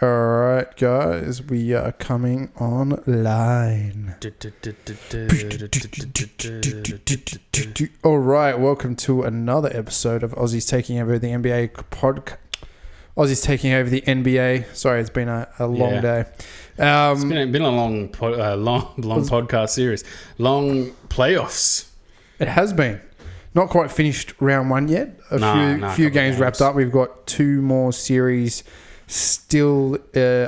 All right, guys, we are coming online. All right, welcome to another episode of Aussies Taking Over the NBA podcast. Aussies Taking Over the NBA. Sorry, it's been a long day. It's been a long podcast series. Long playoffs. It has been. Not quite finished round one yet. A few games wrapped up. We've got two more series still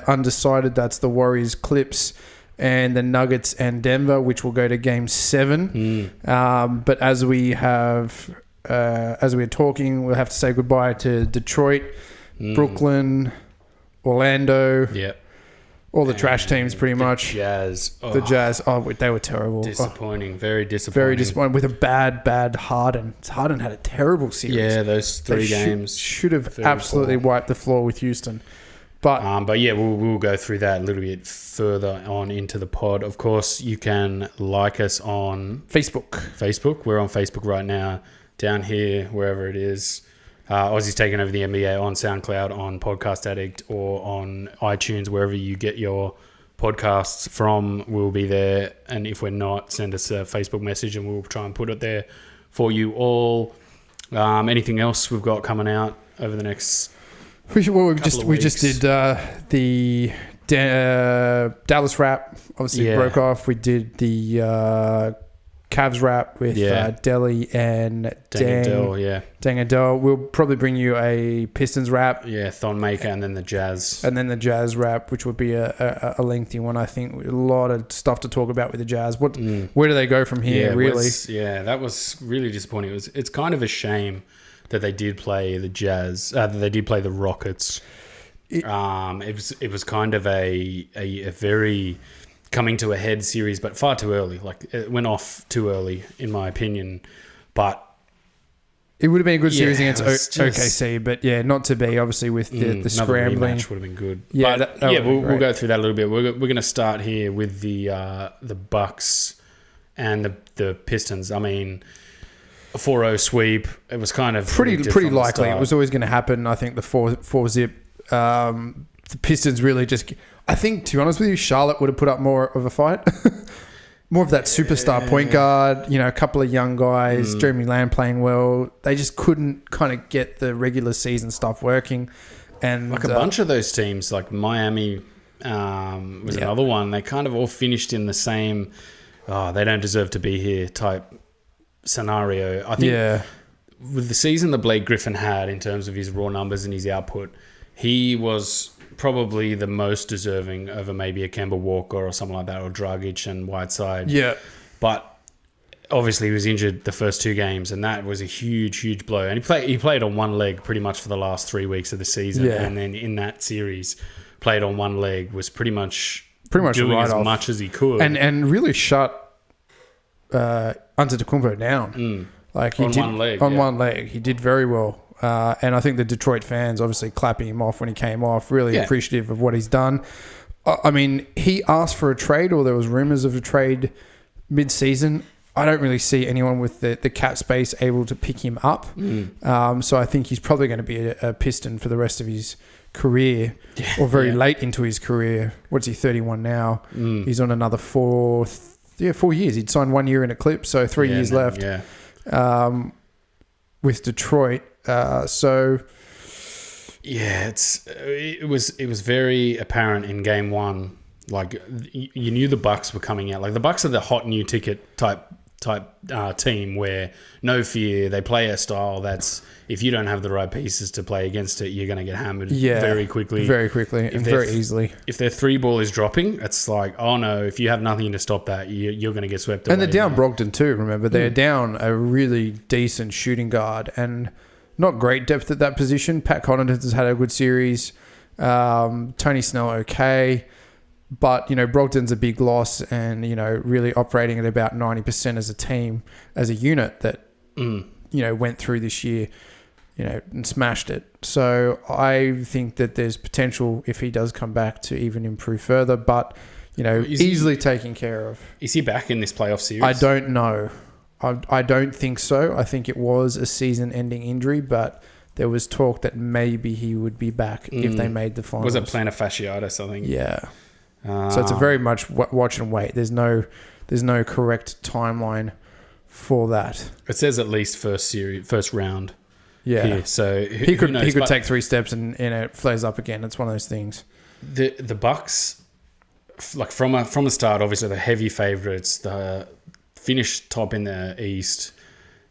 undecided. That's the Warriors, Clips, and the Nuggets and Denver, which will go to Game 7. But as we're talking, we'll have to say goodbye to Detroit, Brooklyn, Orlando. Yep. All the trash teams, pretty much. Jazz. Oh, the Jazz. Oh, they were terrible. Disappointing. Very disappointing. Very disappointing. With a bad Harden. Harden had a terrible series. Yeah, those three games. Should have absolutely wiped the floor with Houston. But yeah, we'll go through that a little bit further on into the pod. Of course, you can like us on Facebook. We're on Facebook right now. Down here, wherever it is. Aussies Taking Over the NBA on SoundCloud, on Podcast Addict, or on iTunes, wherever you get your podcasts from. We'll be there. And if we're not, send us a Facebook message and we'll try and put it there for you all. Anything else we've got coming out over the next we just did the Dallas rap. Obviously broke off. We did the Cavs rap with Delhi and Dang Adele. We'll probably bring you a Pistons rap. Yeah, Thon Maker, and then the Jazz. And then the Jazz rap, which would be a lengthy one, I think. A lot of stuff to talk about with the Jazz. Where do they go from here, really? That was really disappointing. It's kind of a shame that they did play the Jazz, that they did play the Rockets. It was kind of a very coming to a head series, but far too early. Like, it went off too early, in my opinion. But it would have been a good series against OKC, but not to be, obviously, with the scrambling. Rematch would have been good. Yeah, but we'll go through that a little bit. We're going to start here with the Bucks and the Pistons. I mean, a 4-0 sweep. It was kind of pretty likely. It was always going to happen. I think the 4-zip. The Pistons really just... I think, to be honest with you, Charlotte would have put up more of a fight. More of that superstar point guard, a couple of young guys, Jeremy Lamb playing well. They just couldn't kind of get the regular season stuff working. And like a bunch of those teams, like Miami was another one. They kind of all finished in the same, they don't deserve to be here type scenario. I think with the season that Blake Griffin had in terms of his raw numbers and his output, he was probably the most deserving over maybe a Kemba Walker or something like that, or Dragic and Whiteside. Yeah. But obviously he was injured the first two games, and that was a huge blow. And he played on one leg pretty much for the last 3 weeks of the season. Yeah. And then in that series, played on one leg, was pretty much doing right as much as he could. And really shut Antetokounmpo down. Like he did, one leg. He did very well. And I think the Detroit fans obviously clapping him off when he came off, really appreciative of what he's done. I mean, he asked for a trade, or there was rumors of a trade mid-season. I don't really see anyone with the cap space able to pick him up. So I think he's probably going to be a Piston for the rest of his career, or very late into his career. What's he, 31 now? He's on another 4 years. He'd signed 1 year in Eclipse, so 3 years left with Detroit. It was very apparent in game one. Like, you knew the Bucks were coming out. Like, the Bucks are the hot new ticket type team where no fear. They play a style that's, if you don't have the right pieces to play against it, you're going to get hammered very quickly and very easily. If their three ball is dropping, it's like, oh no, if you have nothing to stop that, you're going to get swept away. And they're down Brogdon too, remember. They're down a really decent shooting guard and not great depth at that position. Pat Connaughton has had a good series. Tony Snell, okay. But, Brogdon's a big loss and, really operating at about 90% as a team, as a unit that, went through this year, and smashed it. So I think that there's potential if he does come back to even improve further, but, easily taken care of. Is he back in this playoff series? I don't know. I don't think so. I think it was a season-ending injury, but there was talk that maybe he would be back if they made the finals. Was it plantar fasciitis, I think? Yeah. So it's a very much watch and wait. There's no correct timeline for that. It says at least first round. Yeah. Here. So he could take 3 steps and it flares up again. It's one of those things. The Bucks, like from the start, obviously the heavy favourites, the finished top in the East.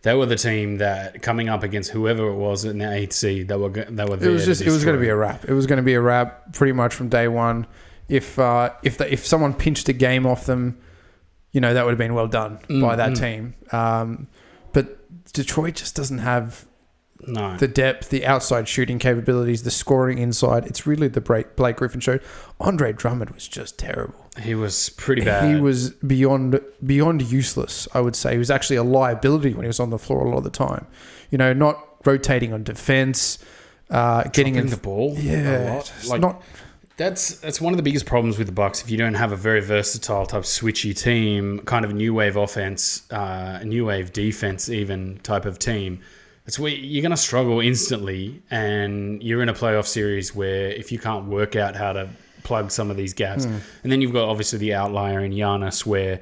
They were the team that coming up against whoever it was in the 8th seed. They were there. It was going to be a wrap. It was going to be a wrap pretty much from day one. If someone pinched a game off them, that would have been well done by that team. But Detroit just doesn't have the depth, the outside shooting capabilities, the scoring inside. It's really the Blake Griffin show. Andre Drummond was just terrible. He was pretty bad. He was beyond useless, I would say. He was actually a liability when he was on the floor a lot of the time. Not rotating on defense, getting in the ball. Yeah, That's one of the biggest problems with the Bucks. If you don't have a very versatile type switchy team, kind of new wave offense, new wave defense, even type of team, it's where you're going to struggle instantly. And you're in a playoff series where if you can't work out how to plug some of these gaps, and then you've got obviously the outlier in Giannis, where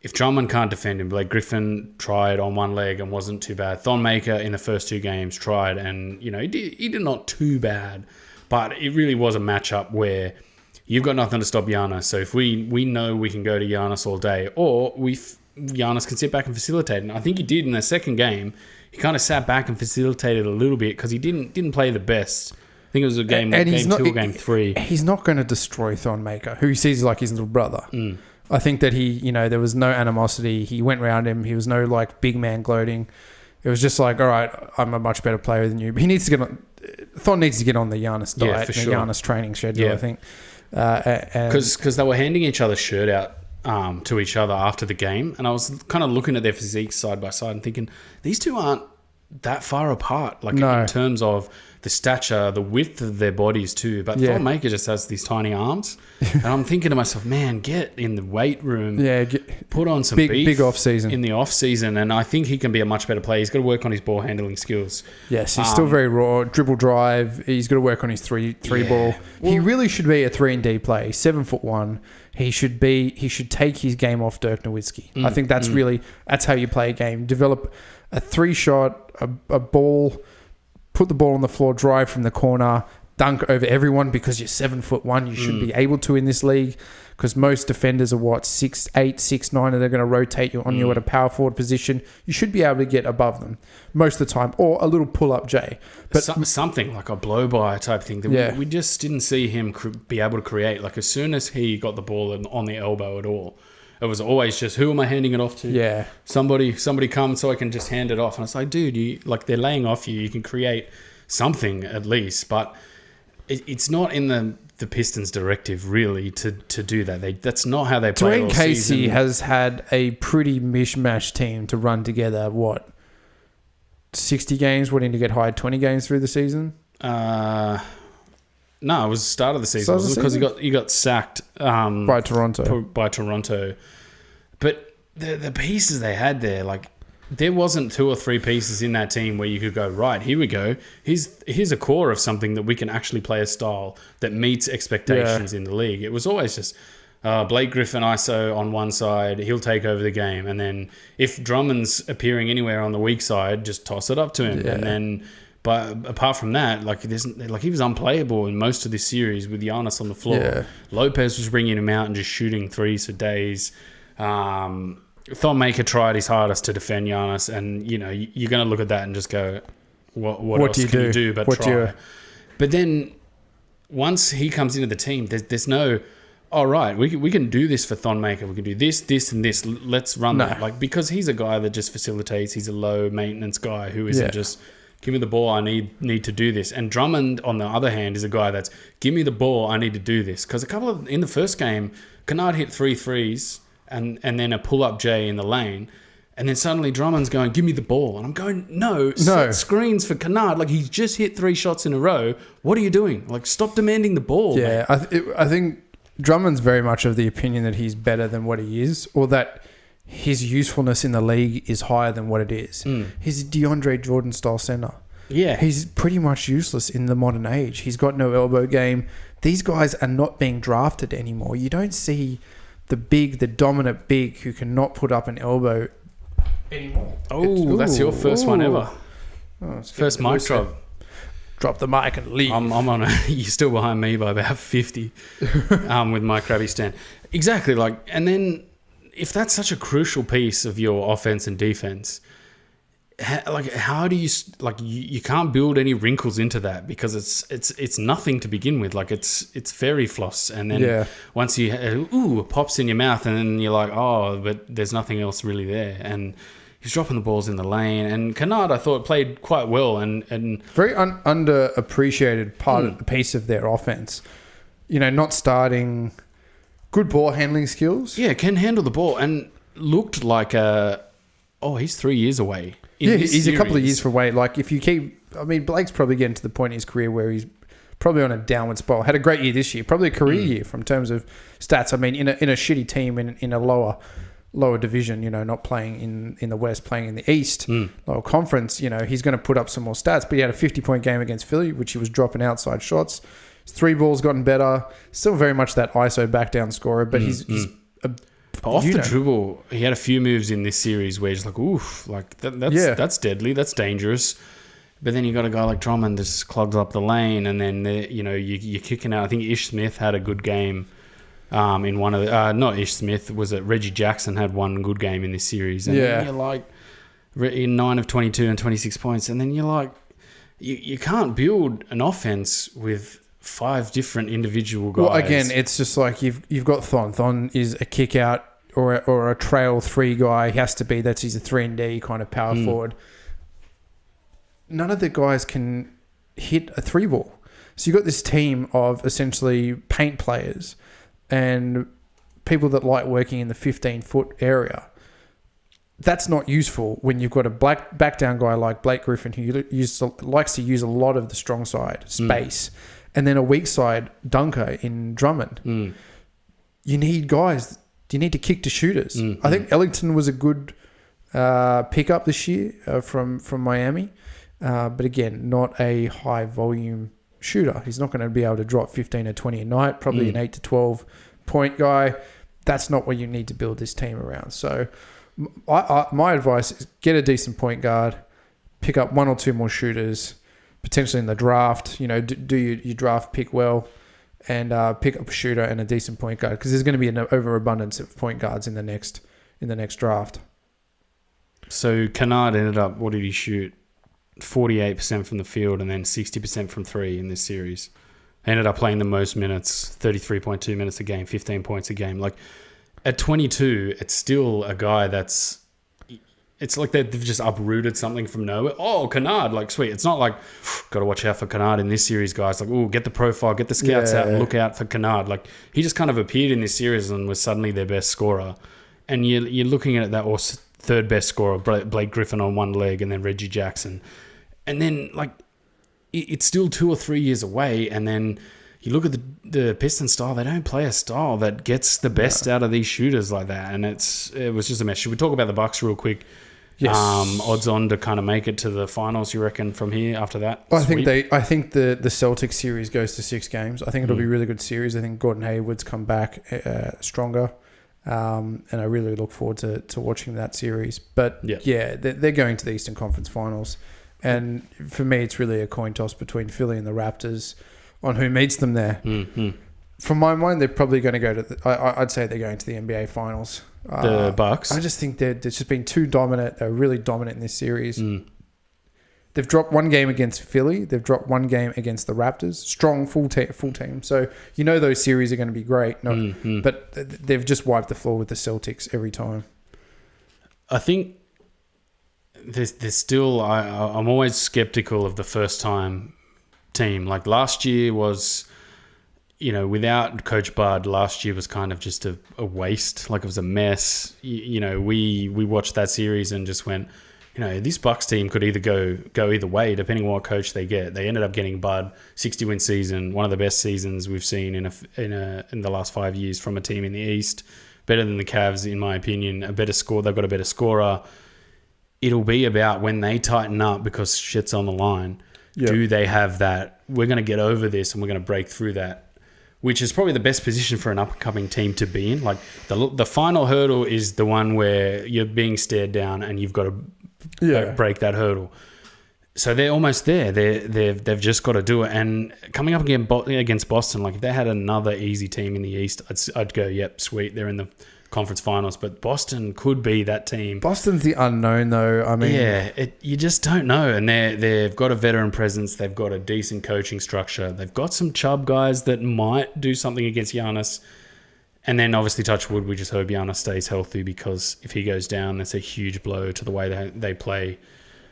if Drummond can't defend him, Blake Griffin tried on one leg and wasn't too bad. Thon Maker in the first 2 games tried, and he did not too bad. But it really was a matchup where you've got nothing to stop Giannis. So if we know we can go to Giannis all day, or Giannis can sit back and facilitate. And I think he did in the second game. He kind of sat back and facilitated a little bit because he didn't play the best. I think it was a game 2 or game 3. He's not going to destroy Thon Maker, who he sees like his little brother. I think that there was no animosity. He went around him. He was no like big man gloating. It was just like, all right, I'm a much better player than you. But he needs to get on. Thon needs to get on the Giannis diet and the Giannis training schedule, I think. Because they were handing each other's shirt out to each other after the game. And I was kind of looking at their physiques side by side and thinking, these two aren't that far apart. Like in terms of the stature, the width of their bodies too. But Thon Maker just has these tiny arms. And I'm thinking to myself, man, get in the weight room. Put on some big off season. In the off season. And I think he can be a much better player. He's got to work on his ball handling skills. Yes, he's still very raw. Dribble drive. He's got to work on his three ball. Well, he really should be a 3-and-D player. He's 7'1". He should take his game off Dirk Nowitzki. I think that's how you play a game. Develop a 3-shot, a ball, put the ball on the floor, drive from the corner, dunk over everyone because you're 7'1". You should be able to in this league because most defenders are 6'8", 6'9", and they're going to rotate you at a power forward position. You should be able to get above them most of the time, or a little pull up J. But something like a blow by type thing that we just didn't see him be able to create. Like as soon as he got the ball on the elbow at all, it was always just, who am I handing it off to? Yeah. Somebody come so I can just hand it off. And it's like, dude, they're laying off you. You can create something at least. But it's not in the Pistons' directive, really, to do that. That's not how they play all season. Dwayne Casey has had a pretty mishmash team to run together, 60 games, wanting to get hired 20 games through the season? No, it was the start of the season. It was because he got sacked by Toronto. But the pieces they had there, like there wasn't 2 or 3 pieces in that team where you could go, right, here we go. Here's a core of something that we can actually play a style that meets expectations in the league. It was always just Blake Griffin ISO on one side, he'll take over the game. And then if Drummond's appearing anywhere on the weak side, just toss it up to him. Yeah. And then... But apart from that, he was unplayable in most of this series with Giannis on the floor. Yeah. Lopez was bringing him out and just shooting threes for days. Thon Maker tried his hardest to defend Giannis, and you're going to look at that and just go, "What else can you do but try?" But then once he comes into the team, there's no, all right, we can do this for Thon Maker. We can do this, and this. Let's run that. Because he's a guy that just facilitates. He's a low maintenance guy who isn't just, give me the ball, I need to do this. And Drummond, on the other hand, is a guy that's, give me the ball, I need to do this. Because in the first game, Kennard hit 3 threes and then a pull-up J in the lane. And then suddenly Drummond's going, give me the ball. And I'm going, no. Set screens for Kennard. Like, he's just hit 3 shots in a row. What are you doing? Like, stop demanding the ball. Yeah, I think Drummond's very much of the opinion that he's better than what he is, or that his usefulness in the league is higher than what it is. He's a DeAndre Jordan style center. Yeah. He's pretty much useless in the modern age. He's got no elbow game. These guys are not being drafted anymore. You don't see the dominant big who cannot put up an elbow anymore. Oh, that's your first one ever. Oh, first mic drop. Drop the mic and leave. I'm on you're still behind me by about 50 with my Krabby stand. Exactly. And then if that's such a crucial piece of your offense and defense, how do you you can't build any wrinkles into that because it's nothing to begin with. It's fairy floss, and then once you it pops in your mouth, and then you're like, oh, but there's nothing else really there. And he's dropping the balls in the lane, and Kennard I thought played quite well and very underappreciated piece of their offense. Not starting, good ball handling skills. Yeah, can handle the ball and looked like he's 3 years away. He's a couple of years away. If you Blake's probably getting to the point in his career where he's probably on a downward spiral. Had a great year this year, probably a career year from terms of stats. In a shitty team in a lower division, not playing in the West, playing in the East, lower conference, he's going to put up some more stats. But he had a 50-point game against Philly, which he was dropping outside shots. His 3 balls gotten better. Still very much that ISO back down scorer, but he's off the dribble, he had a few moves in this series where he's like, oof, that's deadly, that's dangerous. But then you got a guy like Drummond that just clogs up the lane, and then you're kicking out. I think Ish Smith had a good game in one of the not Ish Smith, was it Reggie Jackson had one good game in this series, and then you're like in 9 of 22 and 26 points, and then you're like, you can't build an offense with 5 different individual guys. Well, again, it's just like you've got Thon. Thon is a kick out or a trail 3 guy. He has to be. He's a 3-and-D kind of power forward. None of the guys can hit a 3 ball. So you've got this team of essentially paint players and people that like working in the 15-foot area. That's not useful when you've got a back down guy like Blake Griffin who likes to use a lot of the strong side space. And then a weak side dunker in Drummond. You need guys. You need to kick to shooters. I think Ellington was a good pickup this year from Miami. But again, not a high volume shooter. He's not going to be able to drop 15 or 20 a night. Probably an 8 to 12 point guy. That's not what you need to build this team around. So my advice is get a decent point guard, pick up 1 or 2 more shooters, potentially in the draft, do your draft pick well, and pick up a shooter and a decent point guard, because there's going to be an overabundance of point guards in the next draft. So Kennard ended up, what did he shoot? 48% from the field and then 60% from 3 in this series. Ended up playing the most minutes, 33.2 minutes a game, 15 points a game. At 22, it's still a guy that's... It's like they've just uprooted something from nowhere. Oh, Kennard, sweet. It's not like, got to watch out for Kennard in this series, guys. Get the profile, get the scouts out and look out for Kennard. He just kind of appeared in this series and was suddenly their best scorer. And you're looking at that, or third best scorer, Blake Griffin on one leg, and then Reggie Jackson. And then, it's still 2 or 3 years away. And then you look at the Pistons style, they don't play a style that gets the best out of these shooters like that. And it was just a mess. Should we talk about the Bucks real quick? Yes. Odds on to kind of make it to the finals, you reckon, from here after that? I think the Celtics series goes to 6 games. I think it'll be a really good series. I think Gordon Hayward's come back stronger. And I really look forward to watching that series. But they're going to the Eastern Conference Finals. And for me, it's really a coin toss between Philly and the Raptors on who meets them there. From my mind, they're probably going to go to I'd say they're going to the NBA Finals. The Bucks. I just think they're just been too dominant. They're really dominant in this series. They've dropped 1 game against Philly. They've dropped 1 game against the Raptors. Strong full team. So those series are going to be great. But they've just wiped the floor with the Celtics every time. I think there's still... I'm always skeptical of the first time team. Last year was... without Coach Bud, last year was kind of just a waste. It was a mess. We watched that series and just went, this Bucks team could either go either way, depending on what coach they get. They ended up getting Bud, 60-win season, one of the best seasons we've seen in the last 5 years from a team in the East. Better than the Cavs, in my opinion. A better score. They've got a better scorer. it'll be about when they tighten up because shit's on the line. Yep. Do they have that? We're going to get over this and we're going to break through that, which is probably the best position for an up-and-coming team to be in. Like the final hurdle is the one where you're being stared down and you've got to break that hurdle. So they're almost there. They've just got to do it. And coming up against Boston, like if they had another easy team in the East, I'd go, yep, sweet. They're in the conference finals. But Boston could be that team. Boston's the unknown, though. I mean, yeah, you just don't know. And they've got a veteran presence. They've got a decent coaching structure. They've got some Chubb guys that might do something against Giannis. And then obviously, touch wood, we just hope Giannis stays healthy, because if he goes down, that's a huge blow to the way they play.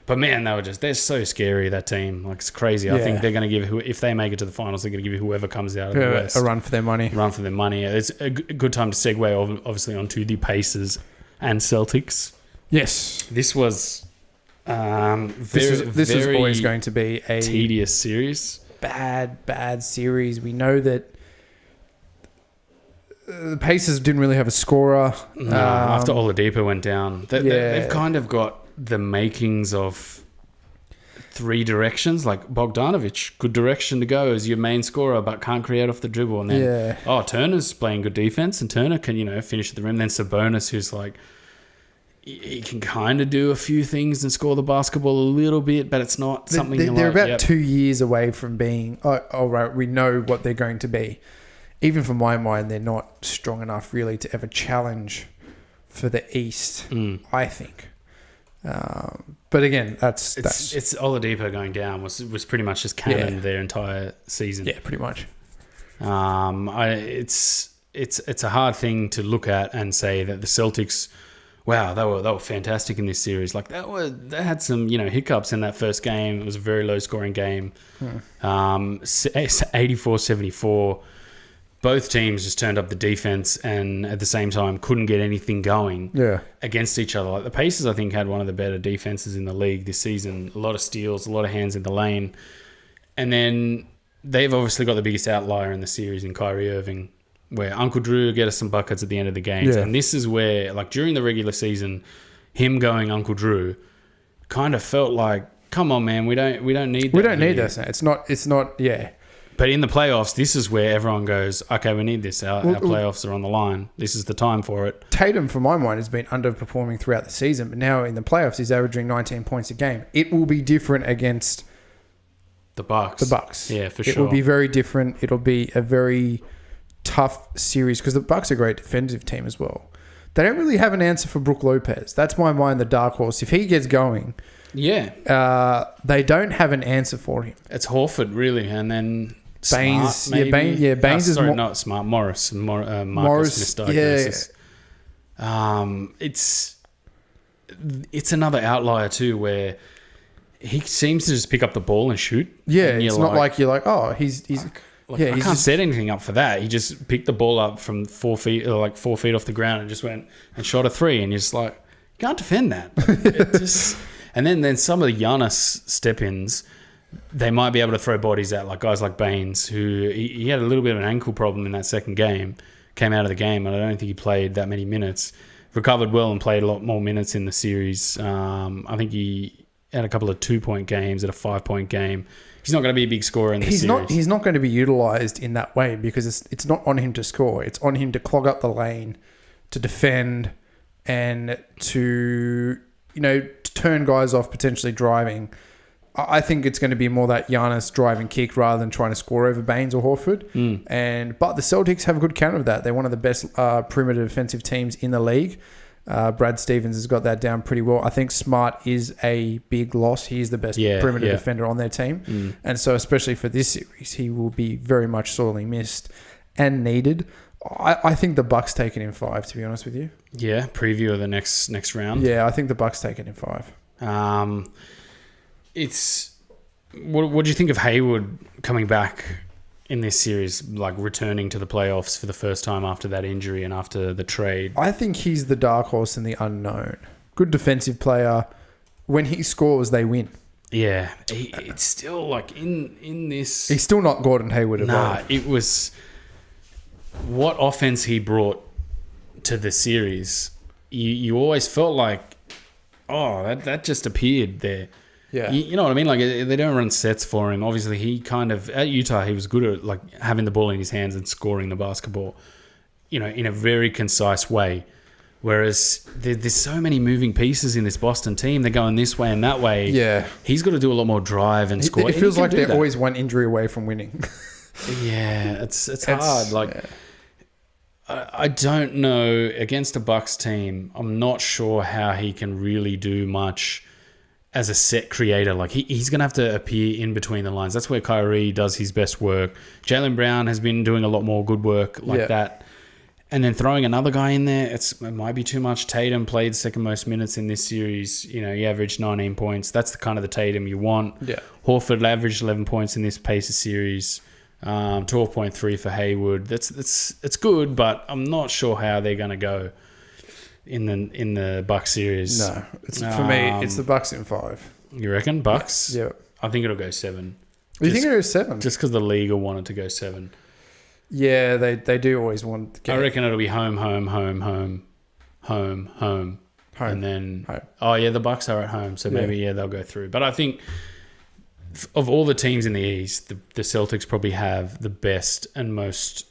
But man, they're so scary, that team. Like, it's crazy. I think they're going to give, if they make it to the finals, they're going to give whoever comes out of the West a run for their money. It's a good time to segue, obviously, onto the Pacers and Celtics. Yes. This was this was always going to be a tedious series. Bad series. We know that the Pacers didn't really have a scorer. No, after Oladipo went down. They've kind of got the makings of three directions. Like Bogdanovic, good direction to go as your main scorer, but can't create off the dribble. And then, Turner's playing good defense, and Turner can, finish at the rim. Then Sabonis, who's like, he can kind of do a few things and score the basketball a little bit, but it's not something they're about 2 years away from being, right, we know what they're going to be. Even from my mind, they're not strong enough really to ever challenge for the East, I think. But again, it's Oladipo going down was pretty much just canon their entire season. Yeah, pretty much. It's a hard thing to look at and say that the Celtics, wow, they were fantastic in this series. Like they had some hiccups in that first game. It was a very low scoring game. 84-74. Both teams just turned up the defense and at the same time couldn't get anything going against each other. Like the Pacers, I think, had one of the better defenses in the league this season. A lot of steals, a lot of hands in the lane. And then they've obviously got the biggest outlier in the series in Kyrie Irving, where Uncle Drew get us some buckets at the end of the games. Yeah. And this is where, like during the regular season, him going Uncle Drew kind of felt like, come on, man, we don't need that. We don't need this. It's not. But in the playoffs, this is where everyone goes, okay, we need this. Our playoffs are on the line. This is the time for it. Tatum, for my mind, has been underperforming throughout the season, but now in the playoffs, he's averaging 19 points a game. It will be different against the Bucks. Yeah, for sure. It will be very different. It'll be a very tough series because the Bucks are a great defensive team as well. They don't really have an answer for Brook Lopez. That's my mind, the dark horse. If he gets going, they don't have an answer for him. It's Horford, really, and then Baines, Smart, maybe. Baines is not Smart. Morris, Marcus misdiagnosis. It's another outlier too, where he seems to just pick up the ball and shoot. Yeah, and it's not like you're like, oh, he's I can't set anything up for that. He just picked the ball up from 4 feet, or like 4 feet off the ground, and just went and shot a three. And you're just like, you can't defend that. And then some of the Giannis step-ins, they might be able to throw bodies out, like guys like Baines, who he had a little bit of an ankle problem in that second game, came out of the game, and I don't think he played that many minutes. Recovered well and played a lot more minutes in the series. I think he had a couple of 2-point games, at a 5-point game. He's not going to be a big scorer in this series. He's not going to be utilised in that way because it's not on him to score. It's on him to clog up the lane, to defend, and to turn guys off potentially driving. I think it's going to be more that Giannis drive and kick rather than trying to score over Baines or Horford. But the Celtics have a good counter of that. They're one of the best perimeter defensive teams in the league. Brad Stevens has got that down pretty well. I think Smart is a big loss. He is the best perimeter defender on their team. And so especially for this series, he will be very much sorely missed and needed. I think the Bucks take it in 5, to be honest with you. Yeah, preview of the next round. Yeah, I think the Bucks take it in 5. What do you think of Hayward coming back in this series, like returning to the playoffs for the first time after that injury and after the trade? I think he's the dark horse and the unknown. Good defensive player. When he scores, they win. Yeah, it's still like in this. He's still not Gordon Hayward at all. It was what offense he brought to the series. You always felt like that just appeared there. Yeah. You know what I mean? Like, they don't run sets for him. Obviously, he kind of, at Utah, he was good at, like, having the ball in his hands and scoring the basketball, you know, in a very concise way. Whereas there's so many moving pieces in this Boston team. They're going this way and that way. Yeah. He's got to do a lot more drive and score. It feels like they're always one injury away from winning. Yeah, it's hard. Like, I don't know. Against a Bucks team, I'm not sure how he can really do much as a set creator. Like, he's going to have to appear in between the lines. That's where Kyrie does his best work. Jaylen Brown has been doing a lot more good work like that. And then throwing another guy in there, it might be too much. Tatum played second most minutes in this series. You know, he averaged 19 points. That's the kind of the Tatum you want. Yeah. Horford averaged 11 points in this Pacers series. 12.3 for Hayward. It's good, but I'm not sure how they're going to go in the Bucks series. No, for me, it's the Bucks in 5. You reckon Bucks? Yeah. I think it'll go 7. You think it'll go 7? Just because the league will want it to go 7. Yeah, they do always want to get... I reckon it'll be home, and then home. The Bucks are at home, so maybe they'll go through. But I think of all the teams in the East, the Celtics probably have the best and most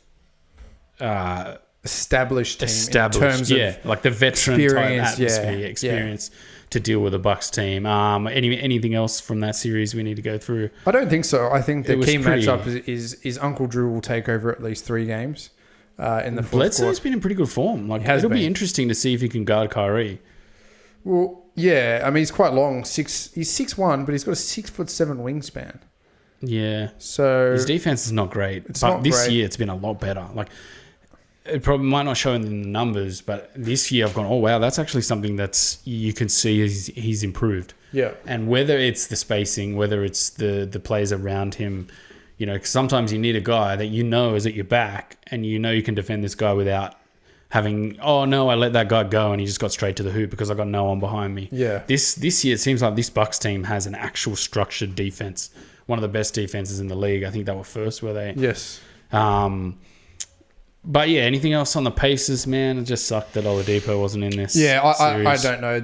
established team in terms of like the veteran type atmosphere, experience to deal with a Bucks team. Anything else from that series we need to go through? I don't think so. I think the key matchup is Uncle Drew will take over at least 3 games in the fourth quarter. Bledsoe's been in pretty good form. Like, it'll be interesting to see if he can guard Kyrie. Well, yeah. I mean, he's quite long. He's 6'1", but he's got a 6'7" wingspan. Yeah. So his defense is not great. But this year it's been a lot better. Like, it probably might not show in the numbers, but this year I've gone, oh wow, that's actually something that's you can see he's improved. Yeah. And whether it's the spacing, whether it's the players around him, you know, 'cause sometimes you need a guy that you know is at your back and you know you can defend this guy without having, oh no, I let that guy go and he just got straight to the hoop because I got no one behind me. Yeah. This year it seems like this Bucks team has an actual structured defense. One of the best defenses in the league. I think they were first, were they? Yes. But yeah, anything else on the Pacers, man? It just sucked that Oladipo wasn't in this. Yeah, I don't know.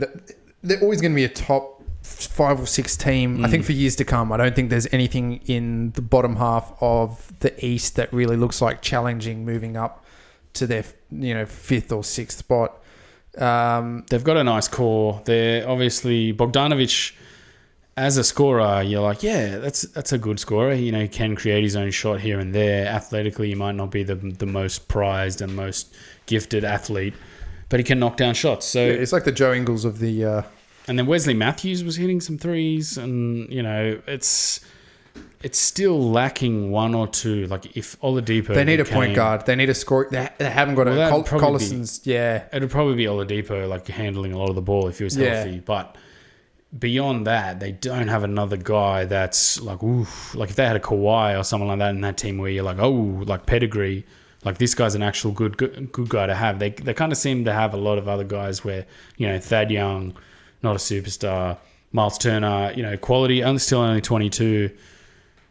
They're always going to be a top 5 or 6 team. I think for years to come. I don't think there's anything in the bottom half of the East that really looks like challenging moving up to their 5th or 6th spot. They've got a nice core. They're obviously Bogdanovic. As a scorer, you're like, yeah, that's a good scorer. You know, he can create his own shot here and there. Athletically, he might not be the most prized and most gifted athlete, but he can knock down shots. So it's like the Joe Ingles of the... And then Wesley Matthews was hitting some threes, and, you know, it's still lacking 1 or 2. Like, if Oladipo... They need a point guard. They need a score... They haven't got Collison's... It'd probably be Oladipo, like, handling a lot of the ball if he was healthy, but... Beyond that, they don't have another guy that's like, oof. Like, if they had a Kawhi or someone like that in that team where you're like, oh, like pedigree, like this guy's an actual good guy to have. They kind of seem to have a lot of other guys where, you know, Thad Young, not a superstar, Miles Turner, you know, quality, still only 22.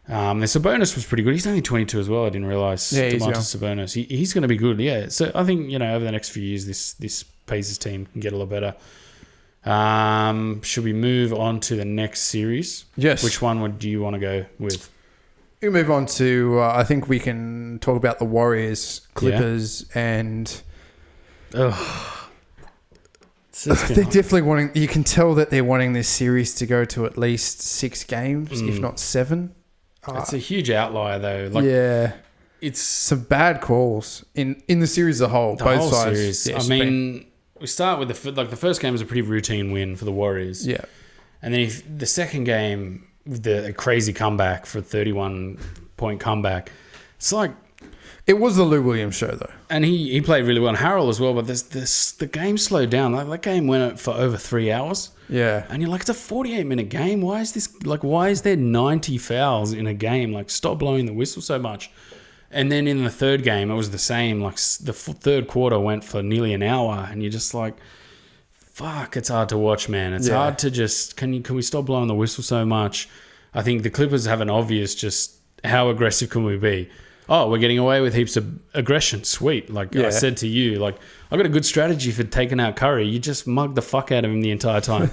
And Sabonis was pretty good. He's only 22 as well. I didn't realize. Yeah, he's young. Sabonis. He's going to be good. Yeah. So I think, you know, over the next few years, this Pacers team can get a lot better. Should we move on to the next series? Yes. Which one do you want to go with? We move on to, I think we can talk about the Warriors, Clippers, and... they're definitely wanting... You can tell that they're wanting this series to go to at least 6 games, if not 7. It's a huge outlier, though. Like, yeah. It's some bad calls in the series as a whole. Both sides. Series. I mean... We start with the first game was a pretty routine win for the Warriors. Yeah. And then the second game, the crazy comeback for a 31-point comeback. It's like... It was the Lou Williams show, though. And he played really well. And Harrell as well. But the game slowed down. Like, that game went for over 3 hours. Yeah. And you're like, it's a 48-minute game. Why is there 90 fouls in a game? Like, stop blowing the whistle so much. And then in the third game, it was the same. Like, the third quarter went for nearly an hour, and you're just like, "Fuck!" It's hard to watch, man. It's hard to just can we stop blowing the whistle so much? I think the Clippers have an obvious just how aggressive can we be? oh, we're getting away with heaps of aggression. Sweet. Like I said to you, like, I got a good strategy for taking out Curry. You just mug the fuck out of him the entire time.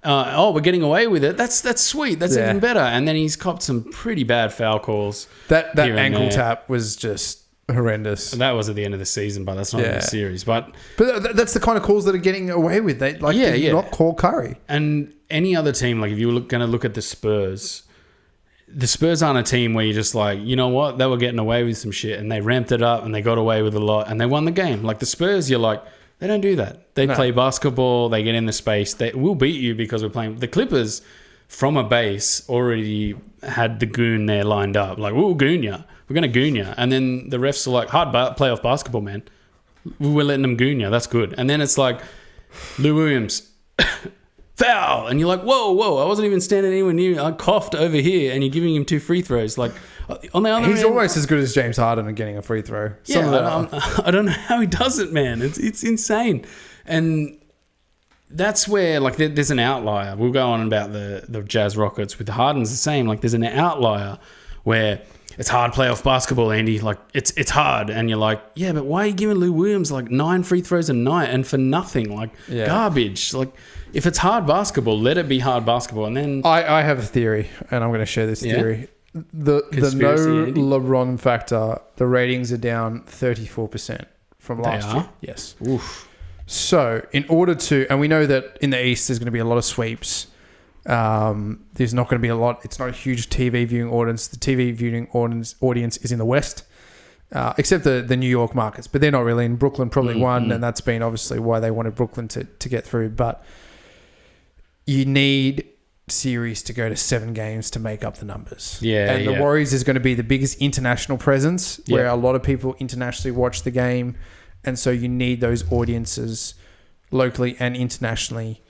We're getting away with it. That's sweet. That's even better. And then he's copped some pretty bad foul calls. That ankle tap was just horrendous. That was at the end of the season, but that's not in the series. But that's the kind of calls that are getting away with. They did not call Curry. And any other team, like if you were going to look at the Spurs aren't a team where you're just like, you know what, they were getting away with some shit and they ramped it up and they got away with a lot and they won the game. Like the Spurs, you're like, they don't do that. They play basketball, they get in the space. They will beat you because we're playing. The Clippers, from a base, already had the goon there lined up. Like, we'll goon you. We're going to goon you. And then the refs are like, hard playoff basketball, man. We're letting them goon you. That's good. And then it's like, Lou Williams, foul. And you're like, whoa, I wasn't even standing anywhere near. I coughed over here and you're giving him 2 free throws. Like, on the other He's end, almost as good as James Harden at getting a free throw. I don't know how he does it, man. It's insane. And that's where, like, there's an outlier. We'll go on about the Jazz Rockets. With the Harden's the same. Like, there's an outlier where it's hard playoff basketball, Andy. Like, it's hard. And you're like, yeah, but why are you giving Lou Williams, like, 9 free throws a night and for nothing? Like, garbage. Like, if it's hard basketball, let it be hard basketball. And then I have a theory, and I'm going to share this theory. The no LeBron factor, the ratings are down 34% from last year. Yes. Oof. So in order to, and we know that in the East there's going to be a lot of sweeps. There's not going to be a lot. It's not a huge TV viewing audience. The TV viewing audience is in the West, except the New York markets, but they're not really in. Brooklyn probably won, and that's been obviously why they wanted Brooklyn to get through. But you need series to go to 7 games to make up the numbers. And the Warriors is going to be the biggest international presence where a lot of people internationally watch the game. And so you need those audiences locally and internationally.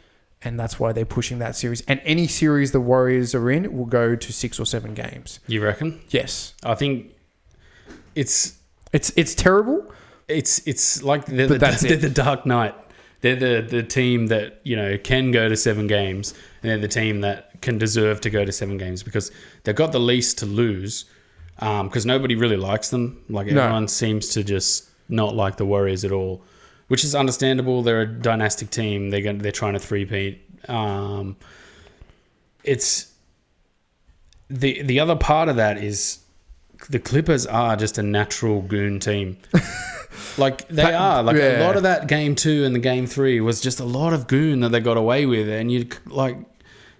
And that's why they're pushing that series. And any series the Warriors are in will go to 6 or 7 games. You reckon? Yes. I think it's terrible. It's like they're the Dark Knight. They're the team that, you know, can go to 7 games, and they're the team that can deserve to go to 7 games because they've got the least to lose. Because nobody really likes them. Like everyone seems to just not like the Warriors at all, which is understandable. They're a dynastic team. They're trying to three-peat. It's the other part of that is the Clippers are just a natural goon team. Like they are. Like a lot of that game 2 and the game 3 was just a lot of goon that they got away with. And you like,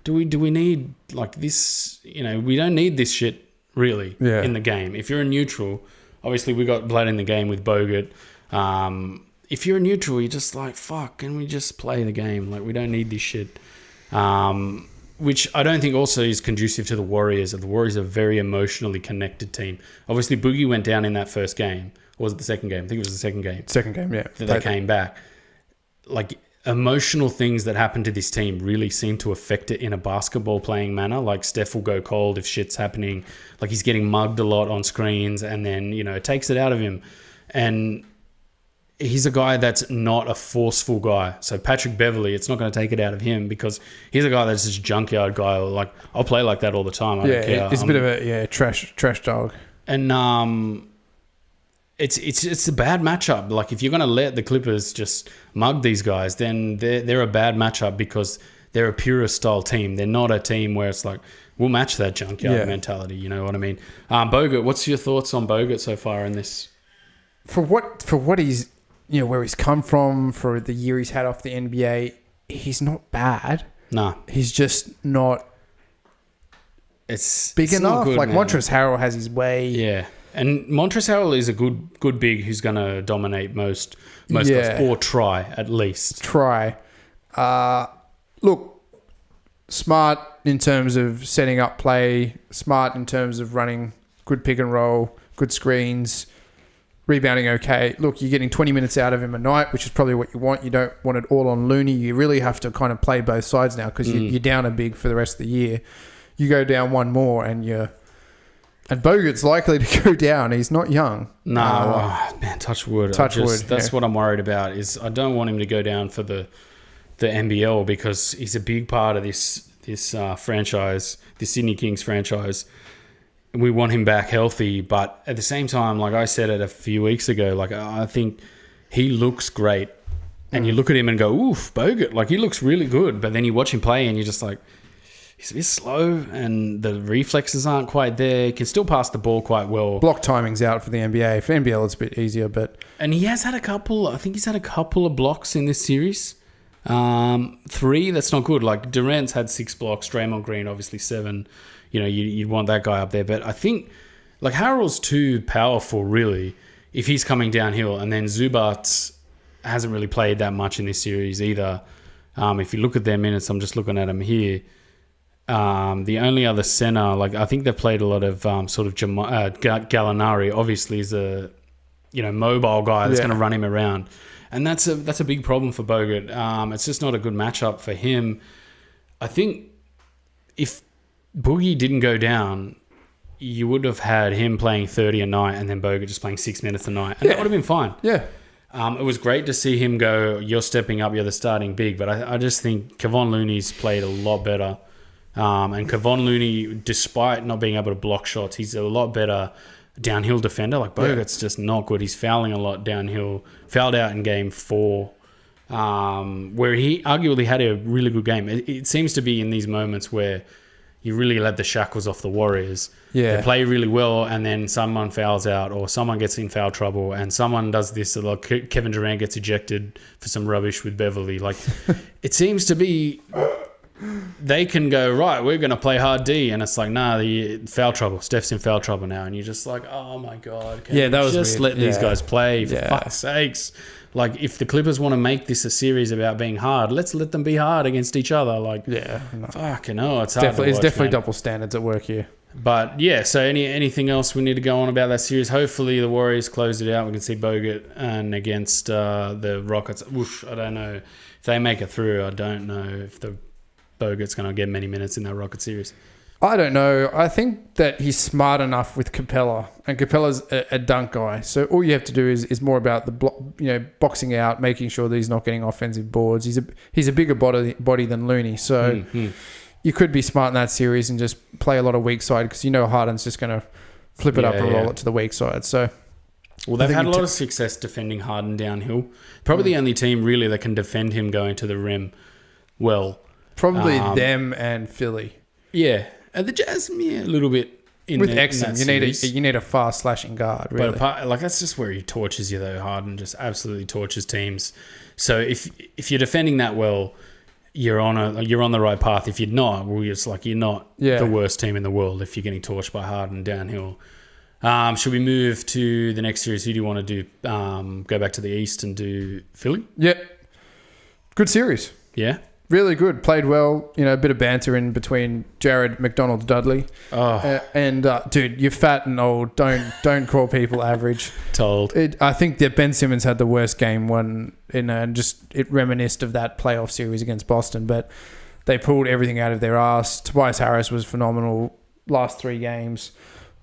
do we need like this? You know, we don't need this shit really in the game. If you're a neutral, obviously we got blood in the game with Bogut. If you're a neutral, you're just like, fuck, can we just play the game? Like we don't need this shit. Which I don't think also is conducive to the Warriors. The Warriors are a very emotionally connected team. Obviously, Boogie went down in that first game. Or was it the second game? I think it was the second game. Second game, yeah. That they came back. Like, emotional things that happen to this team really seem to affect it in a basketball playing manner. Like, Steph will go cold if shit's happening. Like, he's getting mugged a lot on screens. And then, you know, it takes it out of him. And he's a guy that's not a forceful guy. So Patrick Beverley, it's not going to take it out of him because he's a guy that's just a junkyard guy. Like, I'll play like that all the time. I don't care. It's a bit of a trash dog. And it's a bad matchup. Like if you're going to let the Clippers just mug these guys, then they're a bad matchup because they're a purist style team. They're not a team where it's like we'll match that junkyard mentality. You know what I mean? Bogut, what's your thoughts on Bogut so far in this? For what he's, you know, where he's come from, for the year he's had off the NBA, he's not bad. Nah, he's just not. It's big enough. Good, like man. Montrezl Harrell has his way. Yeah. And Montrezl Harrell is a good big who's going to dominate most guys, or try at least. Look, smart in terms of setting up play, smart in terms of running good pick and roll, good screens, rebounding okay. Look, you're getting 20 minutes out of him a night, which is probably what you want. You don't want it all on Looney. You really have to kind of play both sides now because you're down a big for the rest of the year. You go down one more and And Bogut's likely to go down. He's not young. No, man, touch wood. That's what I'm worried about. Is I don't want him to go down for the NBL because he's a big part of this franchise, the Sydney Kings franchise. we want him back healthy. But at the same time, like I said it a few weeks ago, like I think he looks great. And you look at him and go, oof, Bogut. Like, he looks really good. But then you watch him play and you're just like, he's a bit slow and the reflexes aren't quite there. He can still pass the ball quite well. Block timing's out for the NBA. For NBL, it's a bit easier, but... And he has had a couple of blocks in this series. 3, that's not good. Like, Durant's had 6 blocks. Draymond Green, obviously 7. You know, you'd want that guy up there. But I think, like, Harrell's too powerful, really, if he's coming downhill. And then Zubac hasn't really played that much in this series either. If you look at their minutes, I'm just looking at them here. The only other center, like I think they've played a lot of sort of Gallinari. Obviously, is a mobile guy that's going to run him around, and that's a big problem for Bogut. It's just not a good matchup for him. I think if Boogie didn't go down, you would have had him playing 30 a night, and then Bogut just playing 6 minutes a night, and that would have been fine. Yeah. It was great to see him go, you're stepping up, you're the starting big. But I just think Kevon Looney's played a lot better. And Kevon Looney, despite not being able to block shots, he's a lot better downhill defender. Like, Bogut's just not good. He's fouling a lot downhill. Fouled out in game 4, where he arguably had a really good game. It seems to be in these moments where you really let the shackles off the Warriors. Yeah. They play really well, and then someone fouls out or someone gets in foul trouble and someone does this. Like Kevin Durant gets ejected for some rubbish with Beverly. Like, it seems to be they can go, right, we're going to play hard D. And it's like, nah, the foul trouble. Steph's in foul trouble now. And you're just like, oh, my God. Can that was just weird. Let these guys play, for fuck's sakes. Like, if the Clippers want to make this a series about being hard, let's let them be hard against each other. Like, fucking hell, it's hard to watch, it's definitely double standards at work here. But, yeah, so anything else we need to go on about that series? Hopefully the Warriors close it out. We can see Bogut and against the Rockets. Oof, I don't know. If they make it through, I don't know if the Bogut's going to get many minutes in that Rocket series. I don't know. I think that he's smart enough with Capella, and Capella's a dunk guy. So all you have to do is more about the boxing out, making sure that he's not getting offensive boards. He's a bigger body than Looney, so you could be smart in that series and just play a lot of weak side because Harden's just going to flip it up and roll it to the weak side. So, well, they've had a lot of success defending Harden downhill. Probably the only team really that can defend him going to the rim well. Probably them and Philly. Yeah. And the Jazz, a little bit with Exum. You need a fast slashing guard, really. But that's just where he tortures you, though. Harden just absolutely tortures teams. So if you're defending that well, you're on the right path. If you're not, well, it's like you're not the worst team in the world if you're getting torched by Harden downhill. Should we move to the next series? Who do you want to do? Go back to the East and do Philly? Yep. Good series. Yeah. Really good. Played well. A bit of banter in between Jared McDonald Dudley. Dude, you're fat and old. Don't call people average. Told. I think that Ben Simmons had the worst game it reminisced of that playoff series against Boston, but they pulled everything out of their ass. Tobias Harris was phenomenal last 3 games.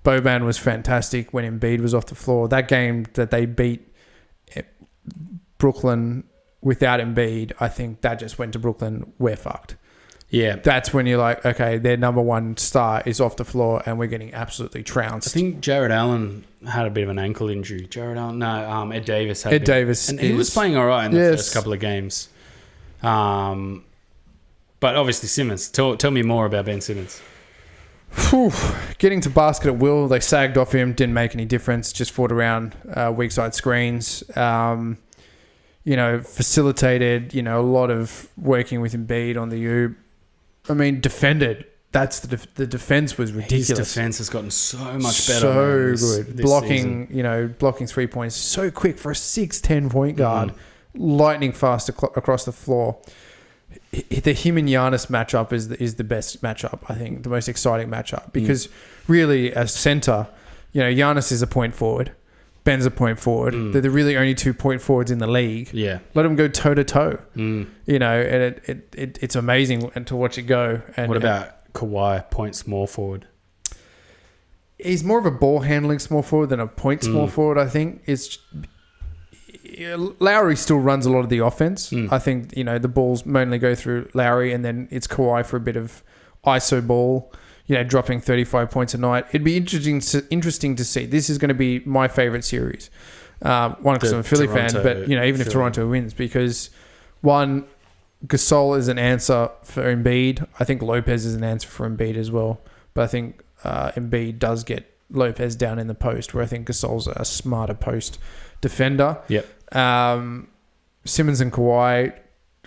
Boban was fantastic when Embiid was off the floor. That game that they beat Brooklyn without Embiid, I think that just went to Brooklyn. We're fucked. Yeah. That's when you're like, okay, their number one star is off the floor and we're getting absolutely trounced. I think Jared Allen had a bit of an ankle injury. Ed Davis had Davis. He was playing all right in the first couple of games. But obviously Simmons. Tell me more about Ben Simmons. Getting to basket at will. They sagged off him. Didn't make any difference. Just fought around weak side screens. Facilitated, a lot of working with Embiid on the oop. I mean, defended. That's the defense was ridiculous. His defense has gotten so much better. So good. Blocking, blocking 3 points so quick for a 6'10" point guard. Lightning fast across the floor. The him and Giannis matchup is the best matchup, I think, the most exciting matchup. Because really, as center, Giannis is a point forward. Ben's a point forward. They're the really only 2 point forwards in the league. Yeah. Let them go toe to toe. And it's amazing to watch it go. And what about Kawhi, point small forward? He's more of a ball handling small forward than a point small forward, I think. Lowry still runs a lot of the offense. I think, the balls mainly go through Lowry and then it's Kawhi for a bit of ISO ball, dropping 35 points a night. It'd be interesting to see. This is going to be my favorite series. One, because I'm a Philly fan, but even if Toronto wins, because one, Gasol is an answer for Embiid. I think Lopez is an answer for Embiid as well. But I think Embiid does get Lopez down in the post, where I think Gasol's a smarter post defender. Yep. Simmons and Kawhi.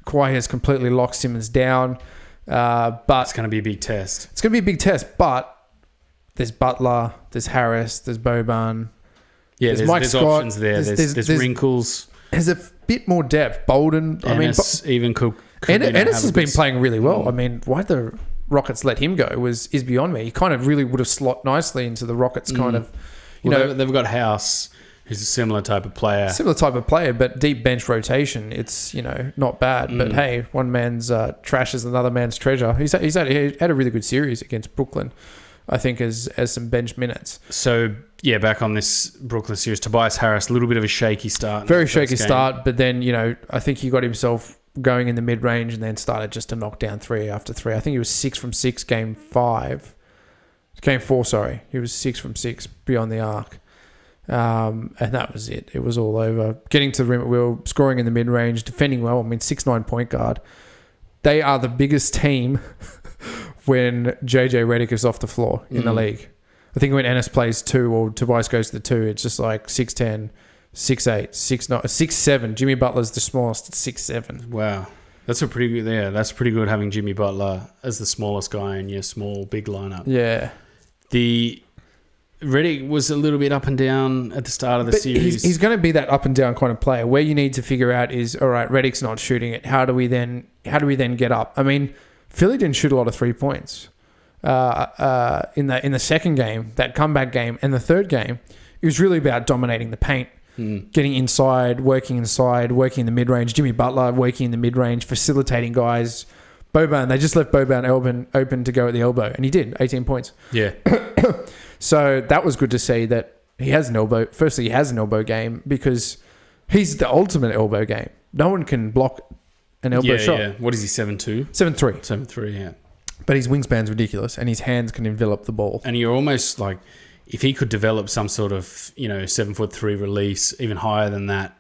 Kawhi has completely locked Simmons down. But it's going to be a big test. It's going to be a big test, but there's Butler, there's Harris, there's Boban. Yeah, there's Mike Scott, options there. There's wrinkles. There's a bit more depth. Bolden. Ennis, even could Ennis has been playing really well. I mean, why the Rockets let him go is beyond me. He kind of really would have slot nicely into the Rockets kind of. They've got House, who's a similar type of player. But deep bench rotation, it's not bad. But hey, one man's trash is another man's treasure. He had a really good series against Brooklyn, I think, as some bench minutes. So yeah, back on this Brooklyn series, Tobias Harris, a little bit of a shaky start. Very shaky start, but then I think he got himself going in the mid range and then started just to knock down 3 after 3. I think he was 6 from 6 game 4. Sorry, he was 6 from 6 beyond the arc. And that was it. It was all over. Getting to the rim at will, scoring in the mid-range, defending well. I mean, 6'9" point guard. They are the biggest team when JJ Redick is off the floor in the league. I think when Ennis plays 2 or Tobias goes to the 2, it's just like 6'10", 6'8", 6'9", 6'7". Jimmy Butler's the smallest at 6'7". Wow. That's pretty good having Jimmy Butler as the smallest guy in your small, big lineup. Yeah. The Redick was a little bit up and down at the start of the series. He's going to be that up and down kind of player. Where you need to figure out is, all right, Redick's not shooting it. How do we then get up? I mean, Philly didn't shoot a lot of 3 points in the second game, that comeback game, and the third game. It was really about dominating the paint, getting inside, working in the mid range. Jimmy Butler working in the mid range, facilitating guys. Boban, they just left Boban open to go at the elbow, and he did 18 points. Yeah. So that was good to see that he has an elbow. Firstly, he has an elbow game because he's the ultimate elbow game. No one can block an elbow shot. Yeah. What is he, 7'2"? 7'3". 7'3", yeah. But his wingspan's ridiculous, and his hands can envelop the ball. And you're almost like, if he could develop some sort of 7'3" release, even higher than that,